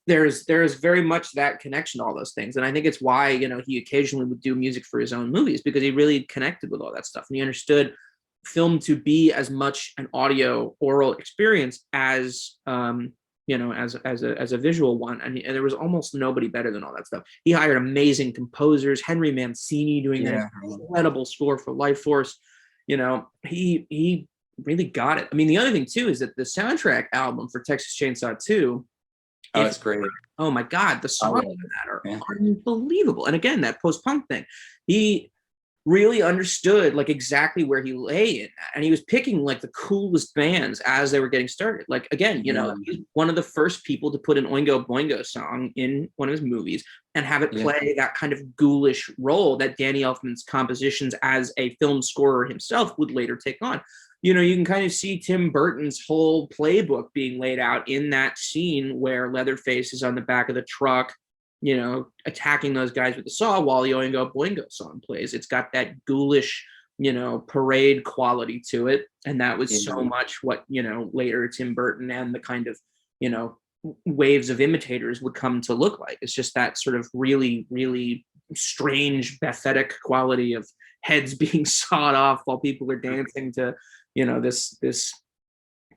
there's very much that connection to all those things. And I think it's why, you know, he occasionally would do music for his own movies, because he really connected with all that stuff. And he understood film to be as much an audio oral experience as, you know, as a visual one. And there was almost nobody better than all that stuff. He hired amazing composers, Henry Mancini doing that incredible score for Life Force. You know, he really got it. I mean, the other thing too is that the soundtrack album for Texas Chainsaw 2, oh, it's great. Oh my God, the songs in that are unbelievable. And again, that post-punk thing, he really understood like exactly where he lay in that. And he was picking like the coolest bands as they were getting started. Like, again, you know, he's one of the first people to put an Oingo Boingo song in one of his movies and have it play that kind of ghoulish role that Danny Elfman's compositions as a film scorer himself would later take on. You know, you can kind of see Tim Burton's whole playbook being laid out in that scene where Leatherface is on the back of the truck, you know, attacking those guys with the saw while the Oingo Boingo song plays. It's got that ghoulish, you know, parade quality to it. And that was so much what, you know, later Tim Burton and the kind of, you know, waves of imitators would come to look like. It's just that sort of really, really strange, pathetic quality of heads being sawed off while people are dancing to, you know, this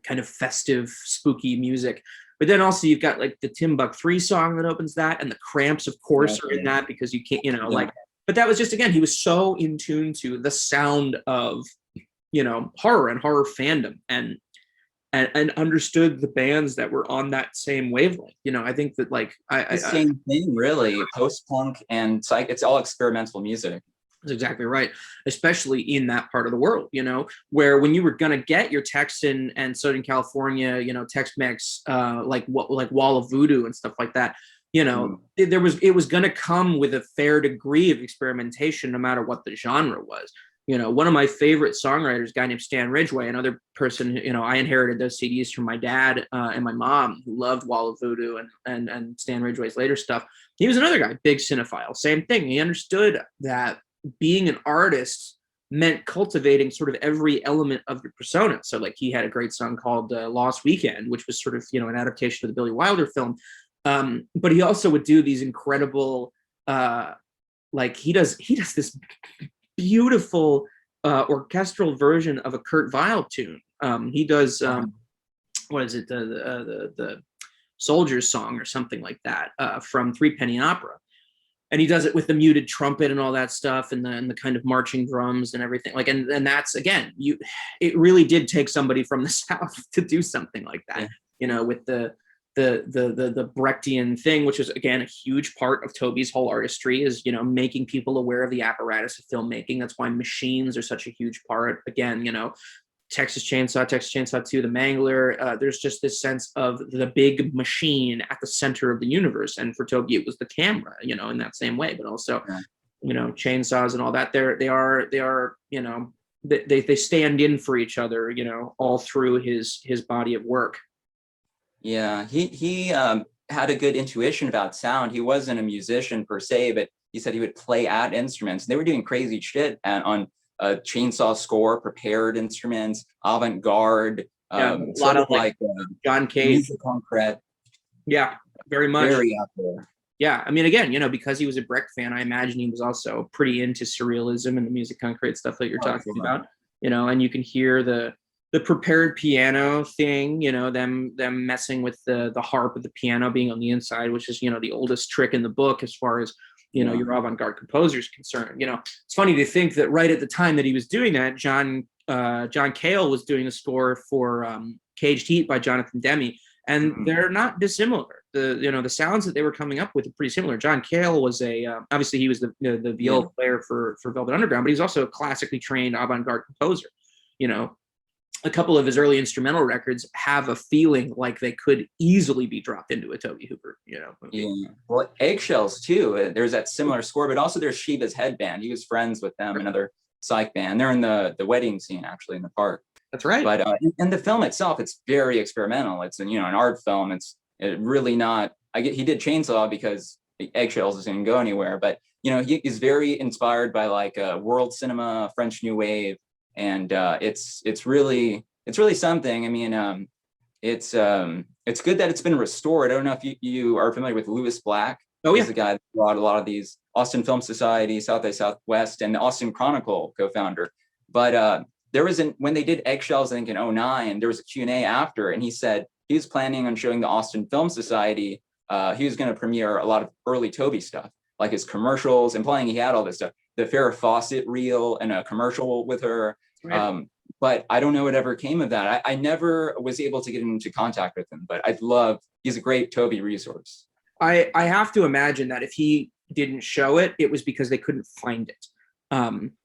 kind of festive, spooky music. But then also you've got like the Timbuk 3 song that opens that, and the Cramps, of course, are in that, because you can't, you know, like, but that was just, again, he was so in tune to the sound of, you know, horror and horror fandom, and understood the bands that were on that same wavelength. You know, I think that like the same thing, really, post-punk and psych, it's all experimental music. That's exactly right, especially in that part of the world, you know, where when you were going to get your Texan and Southern California, you know, Tex-Mex, like Wall of Voodoo and stuff like that, you know, it was going to come with a fair degree of experimentation, no matter what the genre was. You know, one of my favorite songwriters, a guy named Stan Ridgway, another person, you know, I inherited those CDs from my dad and my mom, who loved Wall of Voodoo and Stan Ridgway's later stuff. He was another guy, big cinephile, same thing. He understood that being an artist meant cultivating sort of every element of your persona. So like he had a great song called Lost Weekend, which was sort of, you know, an adaptation of the Billy Wilder film. But he also would do these incredible, like he does this beautiful orchestral version of a Kurt Weill tune. He does, what is it? The Soldier's Song or something like that from Three Penny Opera. And he does it with the muted trumpet and all that stuff, and the kind of marching drums and everything. Like, and that's, again, it really did take somebody from the South to do something like that. You know, with the Brechtian thing, which is again a huge part of Tobe's whole artistry, is, you know, making people aware of the apparatus of filmmaking. That's why machines are such a huge part. Again, you know, Texas Chainsaw 2, The Mangler, there's just this sense of the big machine at the center of the universe. And for Tobe, it was the camera, you know, in that same way, but also chainsaws and all that. They are, they stand in for each other, all through his body of work. Yeah, he had a good intuition about sound. He wasn't a musician per se, but he said he would play at instruments. They were doing crazy shit on a chainsaw score, prepared instruments, avant-garde, A lot of like John Cage, music concrete. Yeah, very much. Very out there. Yeah, I mean, again, because he was a Brecht fan, I imagine he was also pretty into surrealism and the music concrete stuff that you're talking about. And you can hear the prepared piano thing, them messing with the harp of the piano being on the inside, which is the oldest trick in the book as far as your avant-garde composer is concerned. It's funny to think that right at the time that he was doing that, John Cale was doing the score for Caged Heat by Jonathan Demme, and they're not dissimilar. The sounds that they were coming up with are pretty similar. John Cale was obviously he was the viola player for Velvet Underground, but he's also a classically trained avant-garde composer. A couple of his early instrumental records have a feeling like they could easily be dropped into a Tobe Hooper, movie. Yeah. Well, Eggshells too. There's that similar score, but also there's Shiva's Headband. He was friends with them, another psych band. They're in the wedding scene actually in the park. That's right. But and the film itself, it's very experimental. It's an art film. It's really not. He did Chainsaw because Eggshells didn't go anywhere, but he is very inspired by like world cinema, French New Wave. And it's really something. I mean, it's good that it's been restored. I don't know if you are familiar with Louis Black. Oh, yeah. He's the guy that brought a lot of these, Austin Film Society, South by Southwest, and the Austin Chronicle co-founder. But there was when they did Eggshells, I think in 2009, there was a Q&A after, and he said he was planning on showing the Austin Film Society. He was going to premiere a lot of early Tobe stuff, like his commercials, implying he had all this stuff. The Farrah Fawcett reel and a commercial with her. Right. But I don't know what ever came of that. I never was able to get into contact with him, but he's a great Tobe resource. I have to imagine that if he didn't show it, it was because they couldn't find it,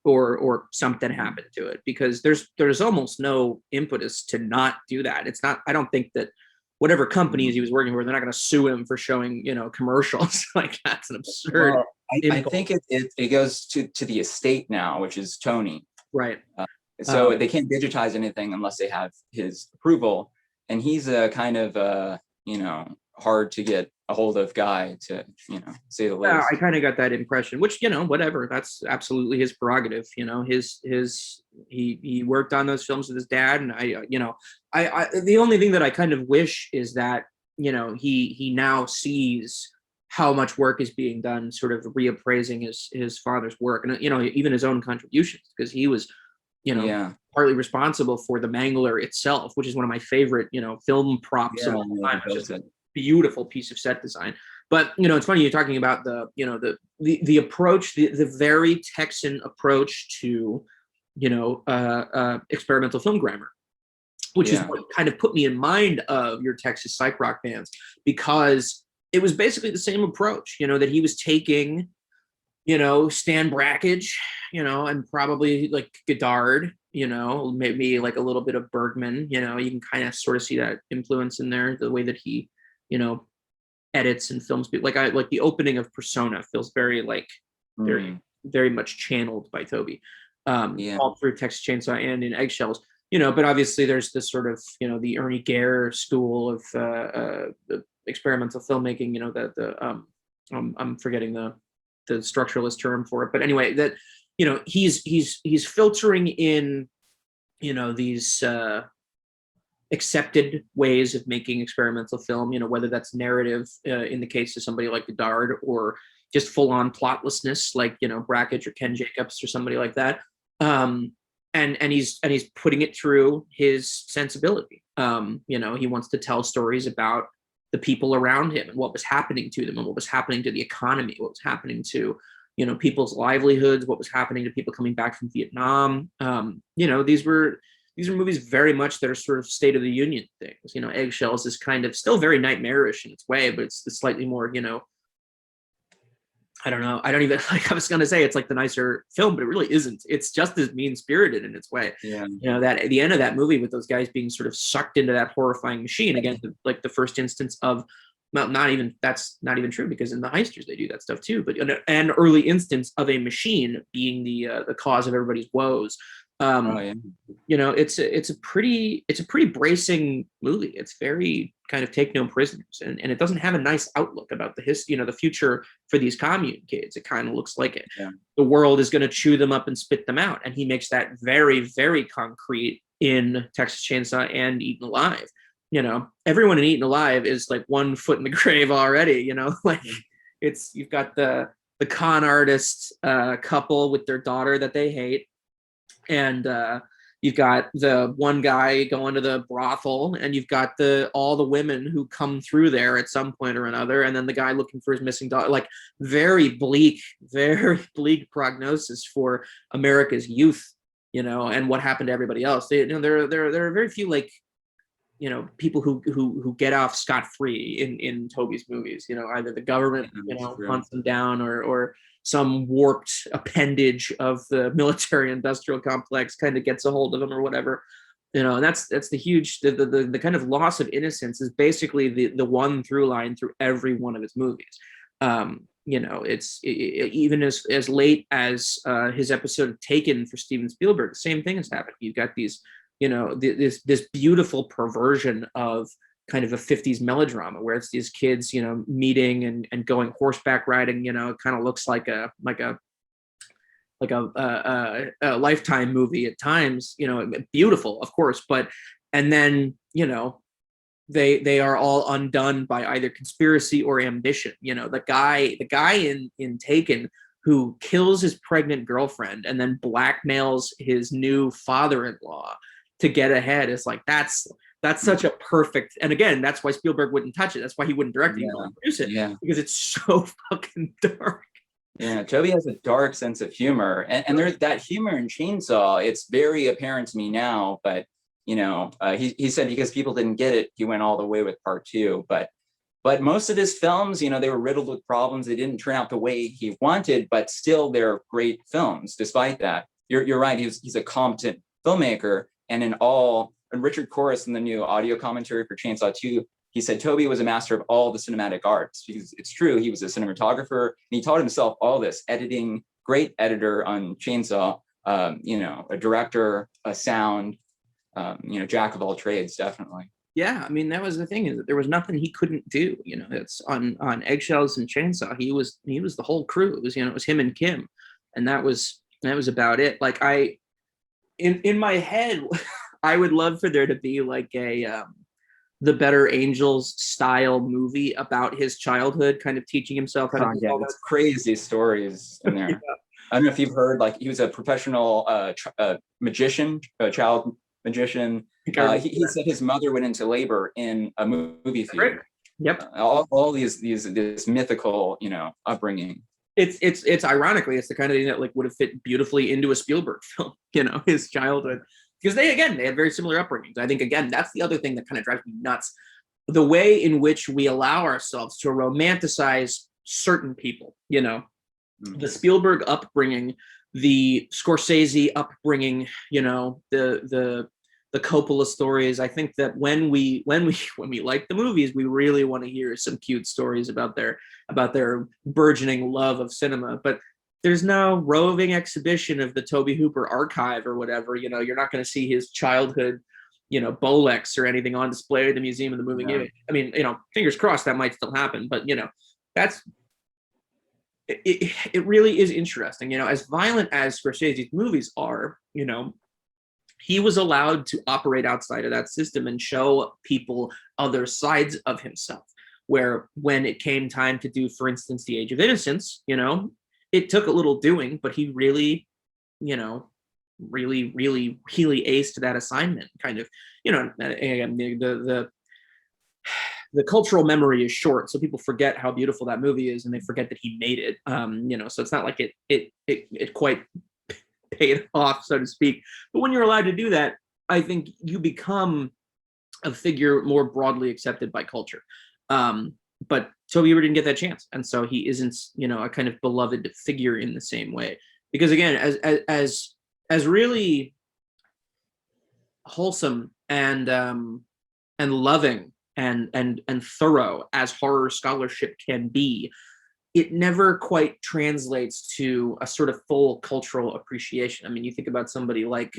or something happened to it, because there's almost no impetus to not do that. It's not, I don't think that whatever companies he was working for, they're not going to sue him for showing, commercials. Like, that's an absurd. Well, I think it goes to the estate now, which is Tony. Right. So they can't digitize anything unless they have his approval. And he's a kind of, hard to get a hold of guy, to, say the least. Yeah, I kind of got that impression, which, whatever, that's absolutely his prerogative. He worked on those films with his dad. And I the only thing that I kind of wish is that, he now sees how much work is being done, sort of reappraising his father's work, and even his own contributions, because he was partly responsible for the Mangler itself, which is one of my favorite film props of all time. It's just a beautiful piece of set design. But it's funny you're talking about the approach, the very Texan approach to experimental film grammar, which is what kind of put me in mind of your Texas psych rock bands, because it was basically the same approach, that he was taking, Stan Brakhage, and probably like Godard, maybe like a little bit of Bergman, you can kind of sort of see that influence in there, the way that he, edits and films people. Like the opening of Persona feels very very, very much channeled by Tobe, all through Texas Chainsaw and in Eggshells. But obviously there's this sort of, the Ernie Gare school of the experimental filmmaking, I'm forgetting the structuralist term for it. But anyway, that, he's filtering in, these accepted ways of making experimental film, whether that's narrative in the case of somebody like Godard, or just full on plotlessness, like, Brakhage or Ken Jacobs or somebody like that. And he's putting it through his sensibility. He wants to tell stories about the people around him and what was happening to them, and what was happening to the economy, what was happening to, people's livelihoods, what was happening to people coming back from Vietnam. These were movies very much that are sort of State of the Union things. Eggshells is kind of still very nightmarish in its way, but it's the slightly more, I don't know. I don't even, like I was going to say, it's like the nicer film, but it really isn't. It's just as mean-spirited in its way. Yeah. That at the end of that movie with those guys being sort of sucked into that horrifying machine, again, like the first instance of well, not even, that's not even true, because in the Heisters they do that stuff too. But an early instance of a machine being the cause of everybody's woes. Oh yeah. It's a pretty bracing movie. It's very kind of take no prisoners, and it doesn't have a nice outlook about the future for these commune kids. It kind of looks like the world is going to chew them up and spit them out, and he makes that very, very concrete in Texas Chainsaw and Eaten Alive. Everyone in Eaten Alive is like 1 foot in the grave already. Like you've got the con artist couple with their daughter that they hate, and you've got the one guy going to the brothel, and you've got all the women who come through there at some point or another, and then the guy looking for his missing daughter. Like very bleak prognosis for America's youth, and what happened to everybody else. There are very few like people who get off scot-free in Tobe's movies. Either the government hunts them down, or some warped appendage of the military industrial complex kind of gets a hold of them or whatever. And that's the huge the kind of loss of innocence is basically the one through line through every one of his movies. It's even as late as his episode of Taken for Steven Spielberg, the same thing has happened. You've got these this beautiful perversion of kind of a 50s melodrama where it's these kids meeting and going horseback riding. It kind of looks like a Lifetime movie at times, beautiful, of course, but and then they are all undone by either conspiracy or ambition. The guy in Taken who kills his pregnant girlfriend and then blackmails his new father-in-law to get ahead is like, that's such a perfect, and again, that's why Spielberg wouldn't touch it. That's why he wouldn't direct it, he wouldn't produce it, because it's so fucking dark. Yeah, Tobe has a dark sense of humor, and there's that humor in Chainsaw. It's very apparent to me now, but he said because people didn't get it, he went all the way with part 2. But most of his films, they were riddled with problems. They didn't turn out the way he wanted, but still they're great films. Despite that, you're right. He's a competent filmmaker, and and Richard Corus in the new audio commentary for Chainsaw 2, he said Tobe was a master of all the cinematic arts, because it's true. He was a cinematographer, and he taught himself all this editing, great editor on Chainsaw, a director, a sound, jack of all trades, definitely. Yeah, I mean, that was the thing, is that there was nothing he couldn't do. It's on eggshells and Chainsaw. He was the whole crew. It was him and Kim, and that was about it. Like in my head, I would love for there to be like a The Better Angels style movie about his childhood, kind of teaching himself how to do all that's crazy stories in there. I don't know if you've heard, like, he was a professional magician, child magician. He said his mother went into labor in a movie theater. Right. Yep. All this mythical, upbringing. It's ironically, it's the kind of thing that like would have fit beautifully into a Spielberg film, his childhood, because they had very similar upbringings. I think, again, that's the other thing that kind of drives me nuts. The way in which we allow ourselves to romanticize certain people, the Spielberg upbringing, the Scorsese upbringing, the Coppola stories. I think that when we like the movies, we really want to hear some cute stories about their burgeoning love of cinema. But there's no roving exhibition of the Tobe Hooper archive or whatever. You're not going to see his childhood, Bolex or anything on display at the Museum of the Moving Image. I mean, fingers crossed that might still happen, but that's it really is interesting. As violent as Scorsese's movies are, he was allowed to operate outside of that system and show people other sides of himself, where when it came time to do, for instance, The Age of Innocence, it took a little doing, but he really, really aced that assignment. Kind of, the cultural memory is short, so people forget how beautiful that movie is, and they forget that he made it. So it's not like it quite paid off, so to speak. But when you're allowed to do that, I think you become a figure more broadly accepted by culture. But Tobe Hooper didn't get that chance, and so he isn't, a kind of beloved figure in the same way. Because again, as really wholesome and loving and thorough as horror scholarship can be, it never quite translates to a sort of full cultural appreciation. I mean, you think about somebody like,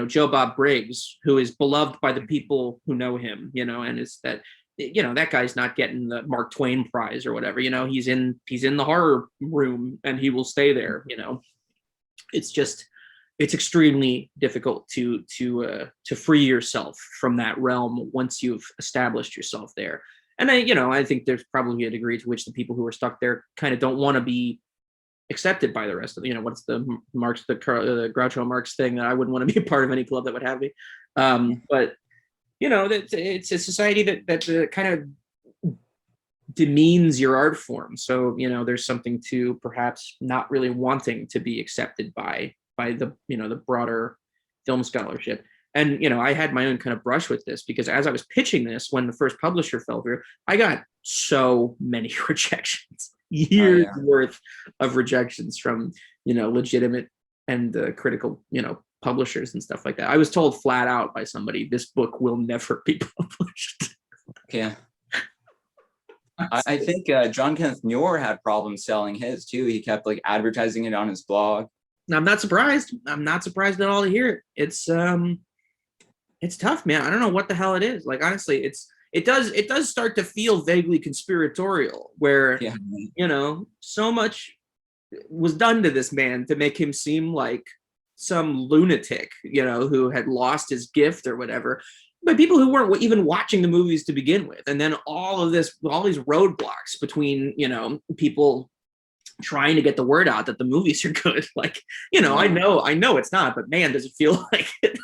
Joe Bob Briggs, who is beloved by the people who know him, and is that, that guy's not getting the Mark Twain Prize or whatever, he's in the horror room and he will stay there, it's extremely difficult to free yourself from that realm once you've established yourself there. And I think there's probably a degree to which the people who are stuck there kind of don't want to be accepted by the rest of what's the Marx, the Groucho Marx thing, that I wouldn't want to be a part of any club that would have me. But it's a society that kind of demeans your art form. So there's something to perhaps not really wanting to be accepted by the the broader film scholarship. And I had my own kind of brush with this, because as I was pitching this, when the first publisher fell through, I got so many rejections, years worth of rejections from legitimate and critical publishers and stuff like that. I was told flat out by somebody, this book will never be published. Yeah. I think John Kenneth Muir had problems selling his too. He kept advertising it on his blog. I'm not surprised. I'm not surprised at all to hear it. It's tough, man. I don't know what the hell it is. Honestly, it does start to feel vaguely conspiratorial, where so much was done to this man to make him seem like some lunatic, who had lost his gift or whatever, by people who weren't even watching the movies to begin with. And then all these roadblocks between people trying to get the word out that the movies are good. I know it's not, but man, does it feel like it.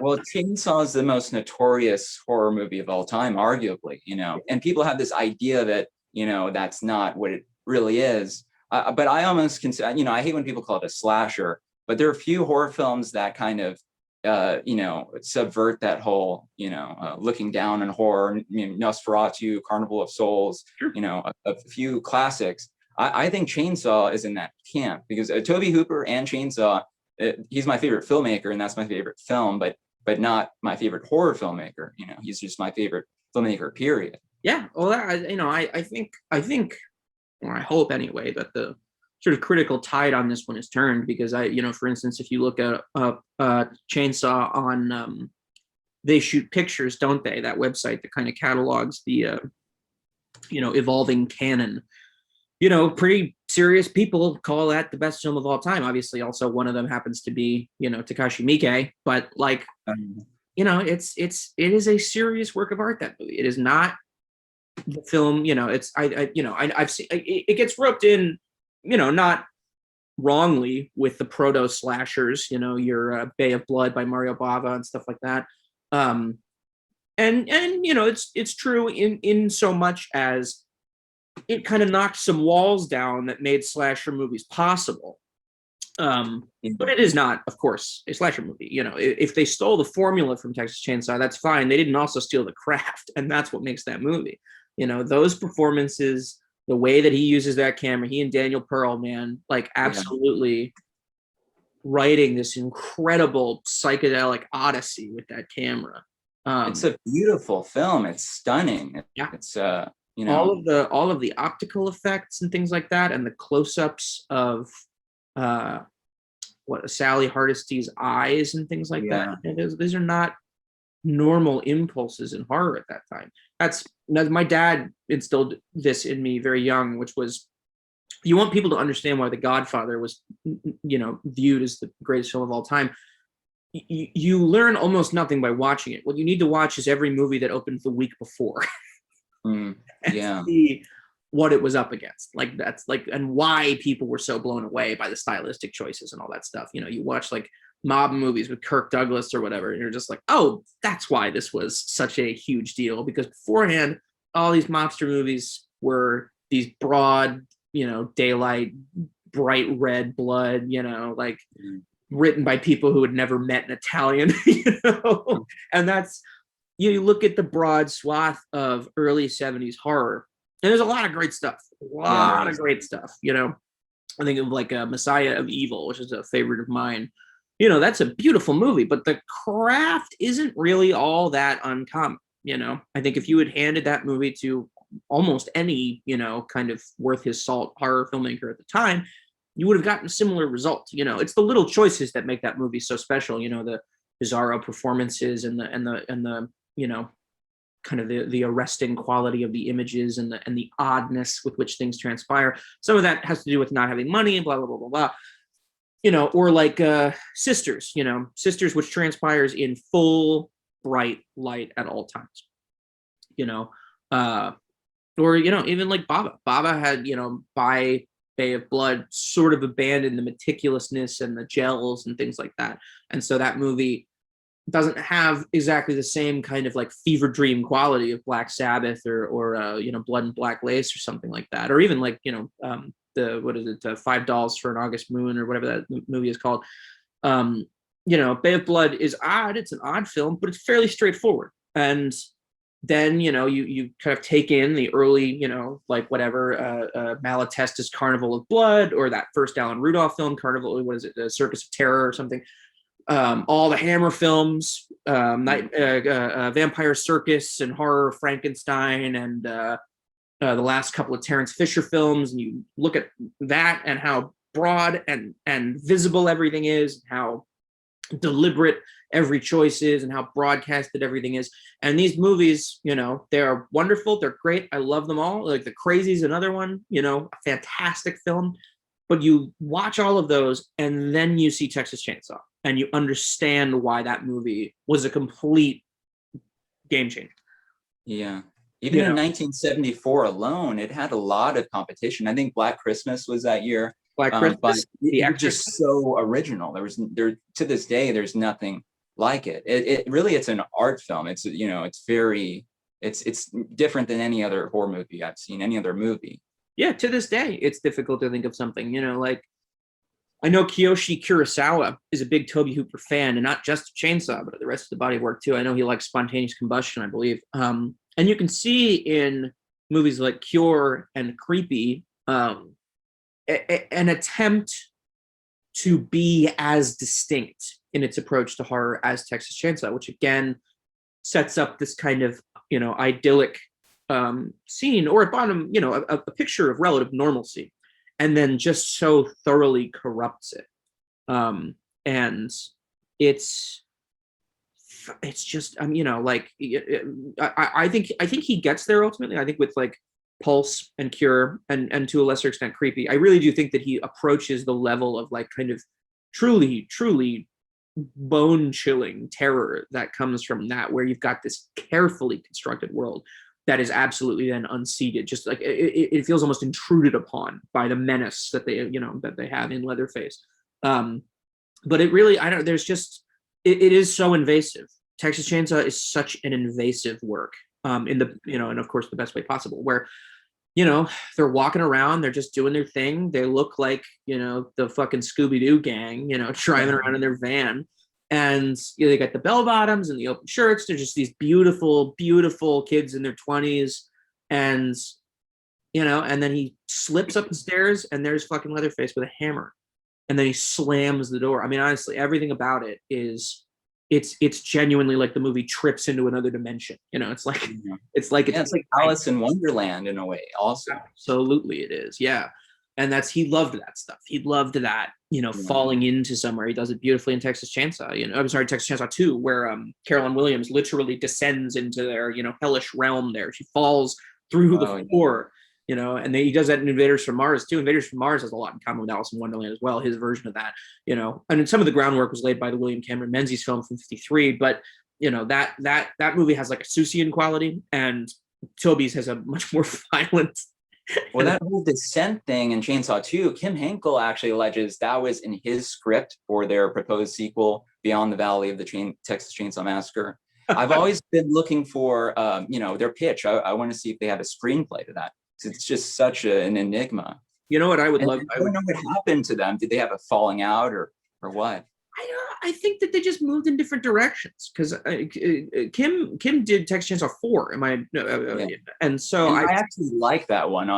Well, Chainsaw is the most notorious horror movie of all time, arguably, and people have this idea that, that's not what it really is. But I almost consider, I hate when people call it a slasher, but there are a few horror films that kind of, subvert that whole, looking down on horror, Nosferatu, Carnival of Souls, Sure. A few classics. I think Chainsaw is in that camp, because Tobe Hooper and Chainsaw, he's my favorite filmmaker, and that's my favorite film, but not my favorite horror filmmaker. He's just my favorite filmmaker, period. Yeah. Well, I think, or I hope anyway, that the sort of critical tide on this one is turned, because for instance, if you look at Chainsaw on They Shoot Pictures, Don't They? That website that kind of catalogs the evolving canon. Pretty serious people call that the best film of all time. Obviously, also one of them happens to be, Takashi Miike. But it is a serious work of art. That movie. It is not the film. I've seen it gets roped in, not wrongly, with the proto slashers. Your Bay of Blood by Mario Bava and stuff like that. And it's true in so much as it kind of knocked some walls down that made slasher movies possible. But it is not, of course, a slasher movie. If they stole the formula from Texas Chainsaw, that's fine. They didn't also steal the craft, and that's what makes that movie. Those performances, the way that he uses that camera, he and Daniel Pearl, man, absolutely writing this incredible psychedelic odyssey with that camera. It's a beautiful film. It's stunning. Yeah. It's all of the optical effects and things like that, and the close-ups of Sally Hardisty's eyes and things like that. These are not normal impulses in horror at that time. That's my dad instilled this in me very young, which was, you want people to understand why The Godfather was viewed as the greatest film of all time. You learn almost nothing by watching it. What you need to watch is every movie that opened the week before. Yeah. See what it was up against, and why people were so blown away by the stylistic choices and all that stuff. You watch mob movies with Kirk Douglas or whatever, and you're just like, oh, that's why this was such a huge deal, because beforehand all these mobster movies were these broad, daylight, bright red blood, written by people who had never met an Italian, and that's, you look at the broad swath of early 70s horror, and there's a lot of great stuff. Great stuff. I think of Messiah of Evil, which is a favorite of mine. That's a beautiful movie, but the craft isn't really all that uncommon. You know, I think if you had handed that movie to almost any, you know, kind of worth his salt horror filmmaker at the time, you would have gotten a similar result. You know, it's the little choices that make that movie so special. You know, the bizarro performances and the you know, kind of the arresting quality of the images and the oddness with which things transpire. Some of that has to do with not having money and blah blah blah blah blah. You know, or like Sisters. You know, Sisters, which transpires in full bright light at all times. You know, or you know, even like Baba. Baba had, you know, by Bay of Blood sort of abandoned the meticulousness and the gels and things like that, and so that movie doesn't have exactly the same kind of like fever dream quality of Black Sabbath or you know, Blood and Black Lace or something like that, or even like, you know, the what is it, $5 for an August Moon or whatever that movie is called. You know, Bay of Blood is odd. It's an odd film, but it's fairly straightforward. And then, you know, you kind of take in the early, you know, like whatever, Malatesta's Carnival of Blood, or that first Alan Rudolph film, Carnival, what is it, the Circus of Terror or something. All the Hammer films, Vampire Circus and Horror Frankenstein, and the last couple of Terence Fisher films, and you look at that and how broad and visible everything is, how deliberate every choice is, and how broadcasted everything is. And these movies, you know, they're wonderful, they're great, I love them all. Like The Crazy's another one, you know, a fantastic film. But you watch all of those and then you see Texas Chainsaw and you understand why that movie was a complete game changer. Yeah. Even in 1974 alone, it had a lot of competition. I think Black Christmas was that year. Black Christmas, but it was just so original. There to this day, there's nothing like it. It really, it's an art film. It's, you know, it's different than any other horror movie I've seen, any other movie. Yeah, to this day, it's difficult to think of something, you know, like I know Kiyoshi Kurosawa is a big Tobe Hooper fan, and not just Chainsaw, but the rest of the body of work too. I know he likes Spontaneous Combustion, I believe. And you can see in movies like Cure and Creepy, an attempt to be as distinct in its approach to horror as Texas Chainsaw, which again sets up this kind of, you know, idyllic scene, or at bottom, you know, a picture of relative normalcy, and then just so thoroughly corrupts it. And it's just, you know, like I think he gets there ultimately. I think with like Pulse and Cure and to a lesser extent Creepy, I really do think that he approaches the level of like kind of truly bone chilling terror that comes from that, where you've got this carefully constructed world that is absolutely then unseated, just like it feels almost intruded upon by the menace that they, you know, that they have in Leatherface. But it really, I don't, there's just, it is so invasive. Texas Chainsaw is such an invasive work, in the, you know, and of course the best way possible, where, you know, they're walking around, they're just doing their thing. They look like, you know, the fucking Scooby-Doo gang, you know, driving around in their van. And you know, they got the bell bottoms and the open shirts. They're just these beautiful, beautiful kids in their 20s. And, you know, and then he slips up the stairs and there's fucking Leatherface with a hammer. And then he slams the door. I mean, honestly, everything about it is, it's genuinely like the movie trips into another dimension. You know, it's like, it's like Alice in Wonderland in a way also. Absolutely it is. Yeah. And he loved that stuff. He loved that, you know, falling into somewhere. He does it beautifully in Texas Chainsaw, you know, I'm sorry, Texas Chainsaw 2, where Carolyn Williams literally descends into their, you know, hellish realm there. She falls through the floor, you know, and he does that in Invaders from Mars too. Invaders from Mars has a lot in common with Alice in Wonderland as well, his version of that, you know, and some of the groundwork was laid by the William Cameron Menzies film from 1953, but, you know, that movie has like a Seussian quality, and Tobe's has a much more violent. Well, that whole descent thing in Chainsaw 2, Kim Henkel actually alleges that was in his script for their proposed sequel, Beyond the Valley of the Texas Chainsaw Massacre. I've always been looking for, you know, their pitch. I want to see if they have a screenplay to that. It's just such an enigma. You know what I would love? I don't know what happened to them. Did they have a falling out or what? I think that they just moved in different directions, because Kim did Texas Chainsaw 4. And so I actually like that one.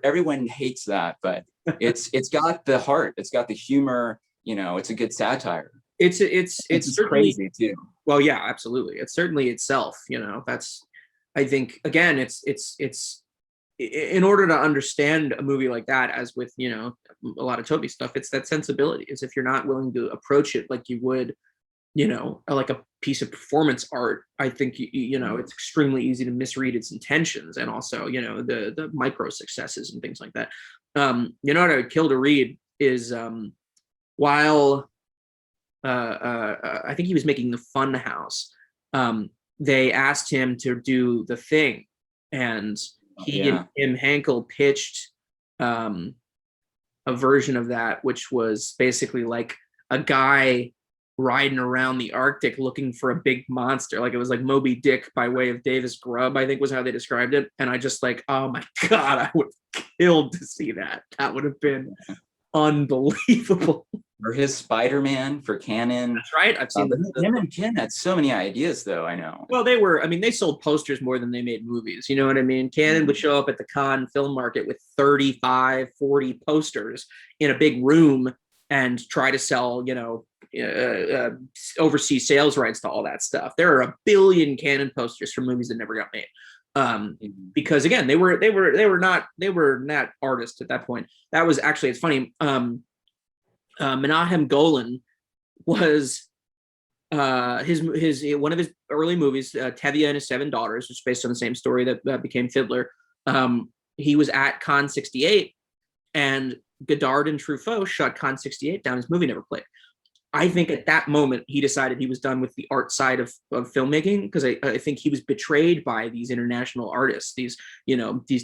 Everyone hates that, but it's got the heart. It's got the humor. You know, it's a good satire. it's It's certainly, crazy too. well, yeah, absolutely. It's certainly itself, that's, I think, again, it's in order to understand a movie like that, as with, a lot of Toby stuff, it's that sensibility. Is if you're not willing to approach it like you would, like a piece of performance art, I think, it's extremely easy to misread its intentions, and also, the micro successes and things like that. What I would kill to read is, while I think he was making the Fun House, they asked him to do The Thing, and he and Kim Hankel pitched a version of that, which was basically like a guy riding around the Arctic looking for a big monster. Like, it was like Moby Dick by way of Davis Grubb, I think was how they described it. And I just like, oh my God, I would have killed to see that. That would have been unbelievable. Or his Spider-Man for Canon. That's right. I've seen him and Ken had so many ideas, though. I know. Well, they sold posters more than they made movies. You know what I mean? Canon would show up at the Cannes Film Market with 35, 40 posters in a big room and try to sell, overseas sales rights to all that stuff. There are a billion Canon posters for movies that never got made. Because again, they were not artists at that point. That was actually, it's funny. Menahem Golan was his one of his early movies, Tevye and His Seven Daughters, which is based on the same story that became Fiddler. He was at Cannes 68, and Godard and Truffaut shut Cannes 68 down. His movie never played. I think at that moment he decided he was done with the art side of filmmaking, because I think he was betrayed by these international artists, these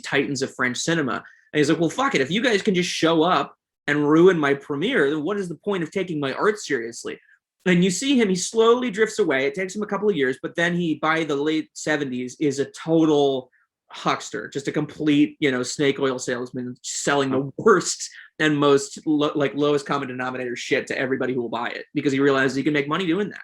titans of French cinema. And he's like, well, fuck it. If you guys can just show up and ruin my premiere, then what is the point of taking my art seriously? And you see him, he slowly drifts away. It takes him a couple of years, but then he, by the late 70s, is a total huckster, just a complete, snake oil salesman, selling the worst and most lowest common denominator shit to everybody who will buy it, because he realizes he can make money doing that.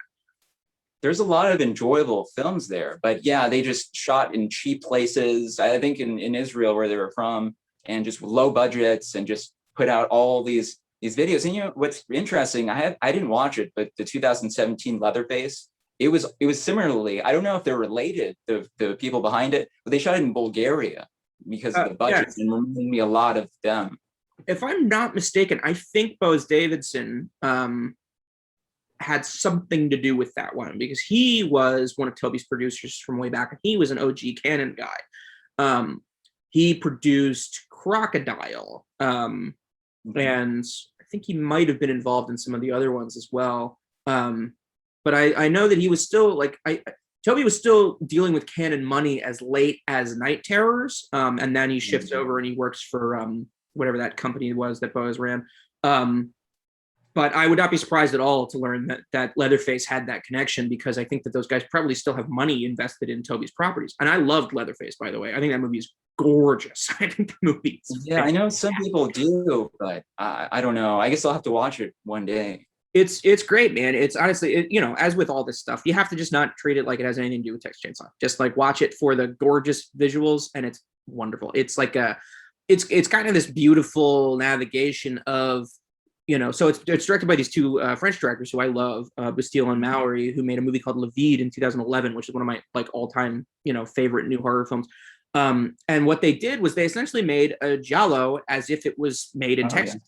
There's a lot of enjoyable films there, but yeah, they just shot in cheap places. I think in Israel, where they were from, and just low budgets, and just put out all these videos. And what's interesting, I didn't watch it, but the 2017 Leatherface, it was similarly, I don't know if they're related, the people behind it, but they shot it in Bulgaria because of the budget, and reminded me a lot of them. If I'm not mistaken, I think Bose Davidson had something to do with that one, because he was one of Toby's producers from way back, and he was an OG Canon guy. He produced Crocodile, and I think he might have been involved in some of the other ones as well. But I know that he was still Toby was still dealing with Canon money as late as Night Terrors, and then he shifts over and he works for whatever that company was that Bose ran. But I would not be surprised at all to learn that Leatherface had that connection, because I think that those guys probably still have money invested in Toby's properties. And I loved Leatherface, by the way. I think that movie is gorgeous. I think the movie is I know some people do, but I don't know. I guess I'll have to watch it one day. It's great, man. It's honestly, as with all this stuff, you have to just not treat it like it has anything to do with Texas Chainsaw. Just like watch it for the gorgeous visuals, and it's wonderful. It's like it's kind of this beautiful navigation of, so it's directed by these two French directors who I love, Bastille and Mallory, who made a movie called Le Vide in 2011, which is one of my all-time favorite new horror films. And what they did was they essentially made a giallo as if it was made in Texas.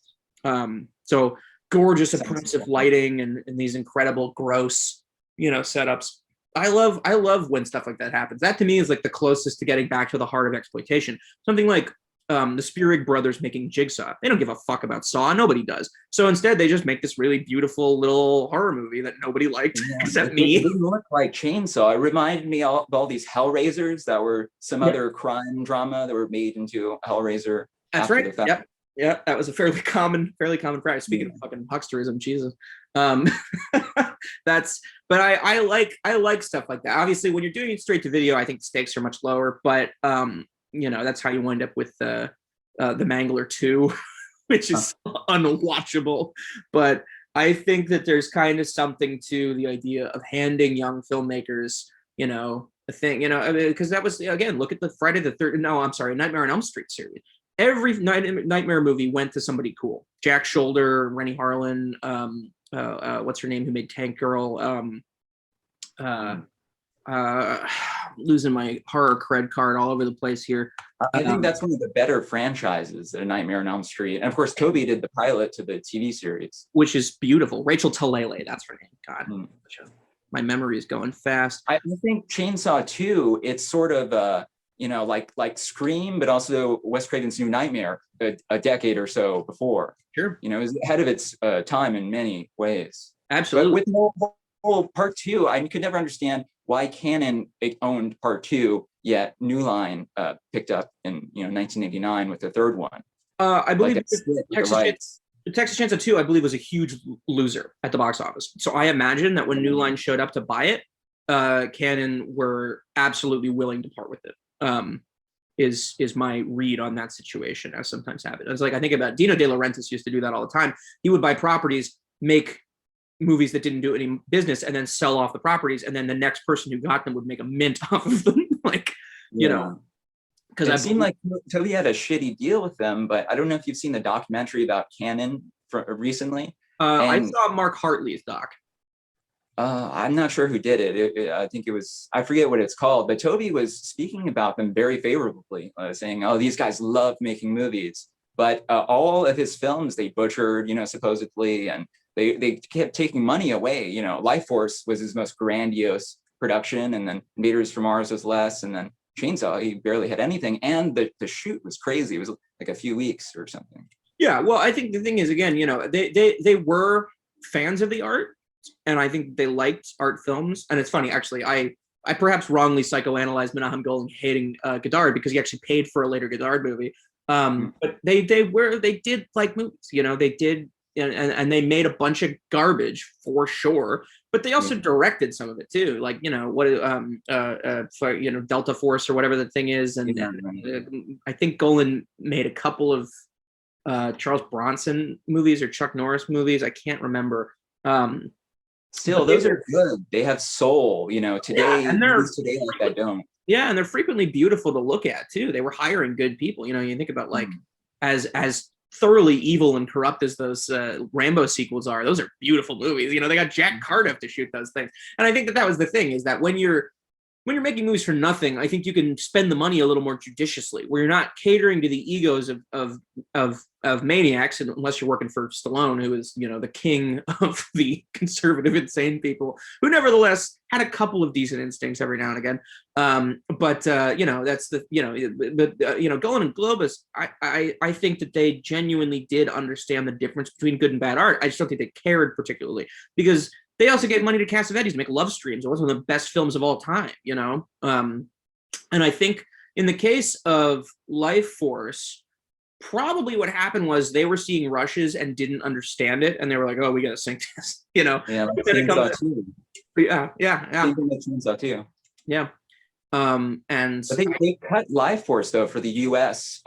Yeah. So gorgeous, oppressive lighting and these incredible, gross, setups. I love when stuff like that happens. That to me is like the closest to getting back to the heart of exploitation. Something like the Spierig brothers making Jigsaw. They don't give a fuck about Saw. Nobody does. So instead, they just make this really beautiful little horror movie that nobody liked except me. It didn't look like Chainsaw. It reminded me of all these Hellraisers that were some other crime drama that were made into Hellraiser. That's right. Yep. Yeah, that was a fairly common practice. Speaking of fucking hucksterism, Jesus. But I like stuff like that. Obviously, when you're doing it straight to video, I think the stakes are much lower. But that's how you wind up with the Mangler 2, which is unwatchable. But I think that there's kind of something to the idea of handing young filmmakers, a thing, because that was, again, look at the Nightmare on Elm Street series. Every Nightmare movie went to somebody cool. Jack Shoulder, Rennie Harlan, what's her name, who made Tank Girl, losing my horror cred card all over the place here. I think that's one of the better franchises, A Nightmare on Elm Street. And of course, Tobe did the pilot to the TV series. Which is beautiful. Rachel Talalay, that's her name. God, my memory is going fast. I think Chainsaw 2, it's sort of, like Scream, but also Wes Craven's New Nightmare a decade or so before. Sure. It was ahead of its time in many ways. Absolutely. But with whole part 2, I could never understand why Canon owned part 2, yet New Line picked up in 1989 with the third one. I believe Texas Chainsaw 2, I believe, was a huge loser at the box office. So I imagine that when New Line showed up to buy it, Canon were absolutely willing to part with it. Is my read on that situation, as sometimes happens. It's like, I think about Dino De Laurentiis used to do that all the time. He would buy properties, make movies that didn't do any business, and then sell off the properties, and then the next person who got them would make a mint off of them. Because it seemed like Tobe had a shitty deal with them, but I don't know if you've seen the documentary about Canon recently. I saw Mark Hartley's doc. I'm not sure who did it. I think it was, I forget what it's called, but Tobe was speaking about them very favorably, saying, oh, these guys love making movies. But all of his films, they butchered, supposedly, and they kept taking money away. Life Force was his most grandiose production, and then Invaders from Mars was less, and then Chainsaw, he barely had anything, and the shoot was crazy. It was like a few weeks or something. Yeah, well, I think the thing is, again, they were fans of the art, and I think they liked art films. And it's funny, actually, I perhaps wrongly psychoanalyzed Menahem Golan hating Godard, because he actually paid for a later Godard movie. But they did like movies, they did, and they made a bunch of garbage for sure, but they also directed some of it too, like Delta Force or whatever the thing is, and I think Golan made a couple of Charles Bronson movies or Chuck Norris movies. I can't remember. Still, those are good. They have soul, today. And they're today like that don't. Yeah, and they're frequently beautiful to look at too. They were hiring good people. You think about like as thoroughly evil and corrupt as those Rambo sequels are. Those are beautiful movies. They got Jack Cardiff to shoot those things. And I think that was the thing, is that when you're making movies for nothing, I think you can spend the money a little more judiciously, where you're not catering to the egos of maniacs, unless you're working for Stallone, who is, the king of the conservative, insane people, who nevertheless had a couple of decent instincts every now and again. That's Golan and Globus, I think that they genuinely did understand the difference between good and bad art. I just don't think they cared particularly, because they also gave money to Cassavetes to make Love Streams. It was one of the best films of all time, And I think in the case of Life Force, probably what happened was they were seeing rushes and didn't understand it, and they were like, "Oh, we got to sync this," Yeah, Chainsaw too. Yeah. And but they cut Life Force though for the U.S.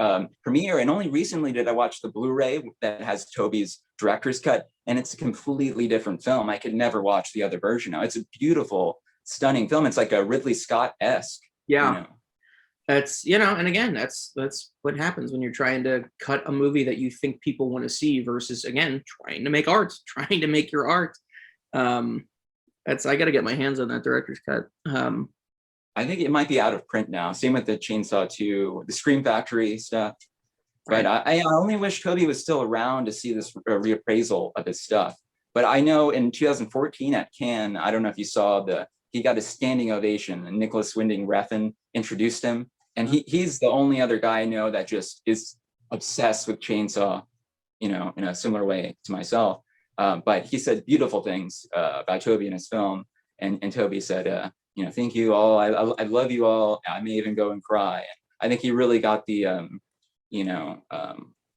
Premiere, and only recently did I watch the Blu-ray that has Tobe's director's cut, and it's a completely different film. I could never watch the other version now. It's a beautiful, stunning film. It's like a Ridley Scott-esque. Yeah. That's, and again, that's what happens when you're trying to cut a movie that you think people want to see versus, again, trying to make art, trying to make your art. I got to get my hands on that director's cut. I think it might be out of print now. Same with the Chainsaw 2, the Scream Factory stuff. Right. But I only wish Tobe was still around to see this reappraisal of his stuff. But I know in 2014 at Cannes, I don't know if you saw he got a standing ovation, and Nicholas Winding Refn introduced him. And he's the only other guy I know that just is obsessed with Chainsaw, in a similar way to myself. But he said beautiful things about Tobe in his film. And Tobe said, thank you all. I love you all. I may even go and cry. I think he really got the,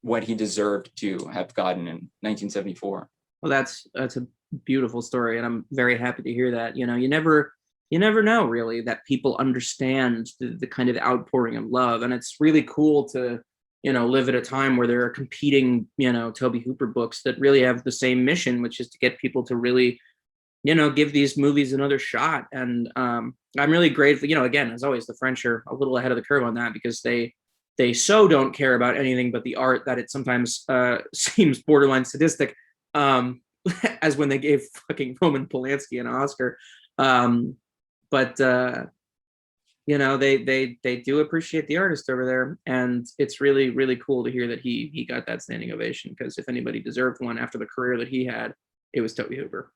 what he deserved to have gotten in 1974. Well, that's a beautiful story, and I'm very happy to hear that. You never know really that people understand the kind of outpouring of love, and it's really cool to live at a time where there are competing Tobe Hooper books that really have the same mission, which is to get people to really give these movies another shot. And I'm really grateful. Again, as always, the French are a little ahead of the curve on that, because they so don't care about anything but the art that it sometimes seems borderline sadistic. as when they gave fucking Roman Polanski an Oscar. But you know, they do appreciate the artist over there, and it's really, really cool to hear that he got that standing ovation, because if anybody deserved one after the career that he had, it was Tobe Hooper.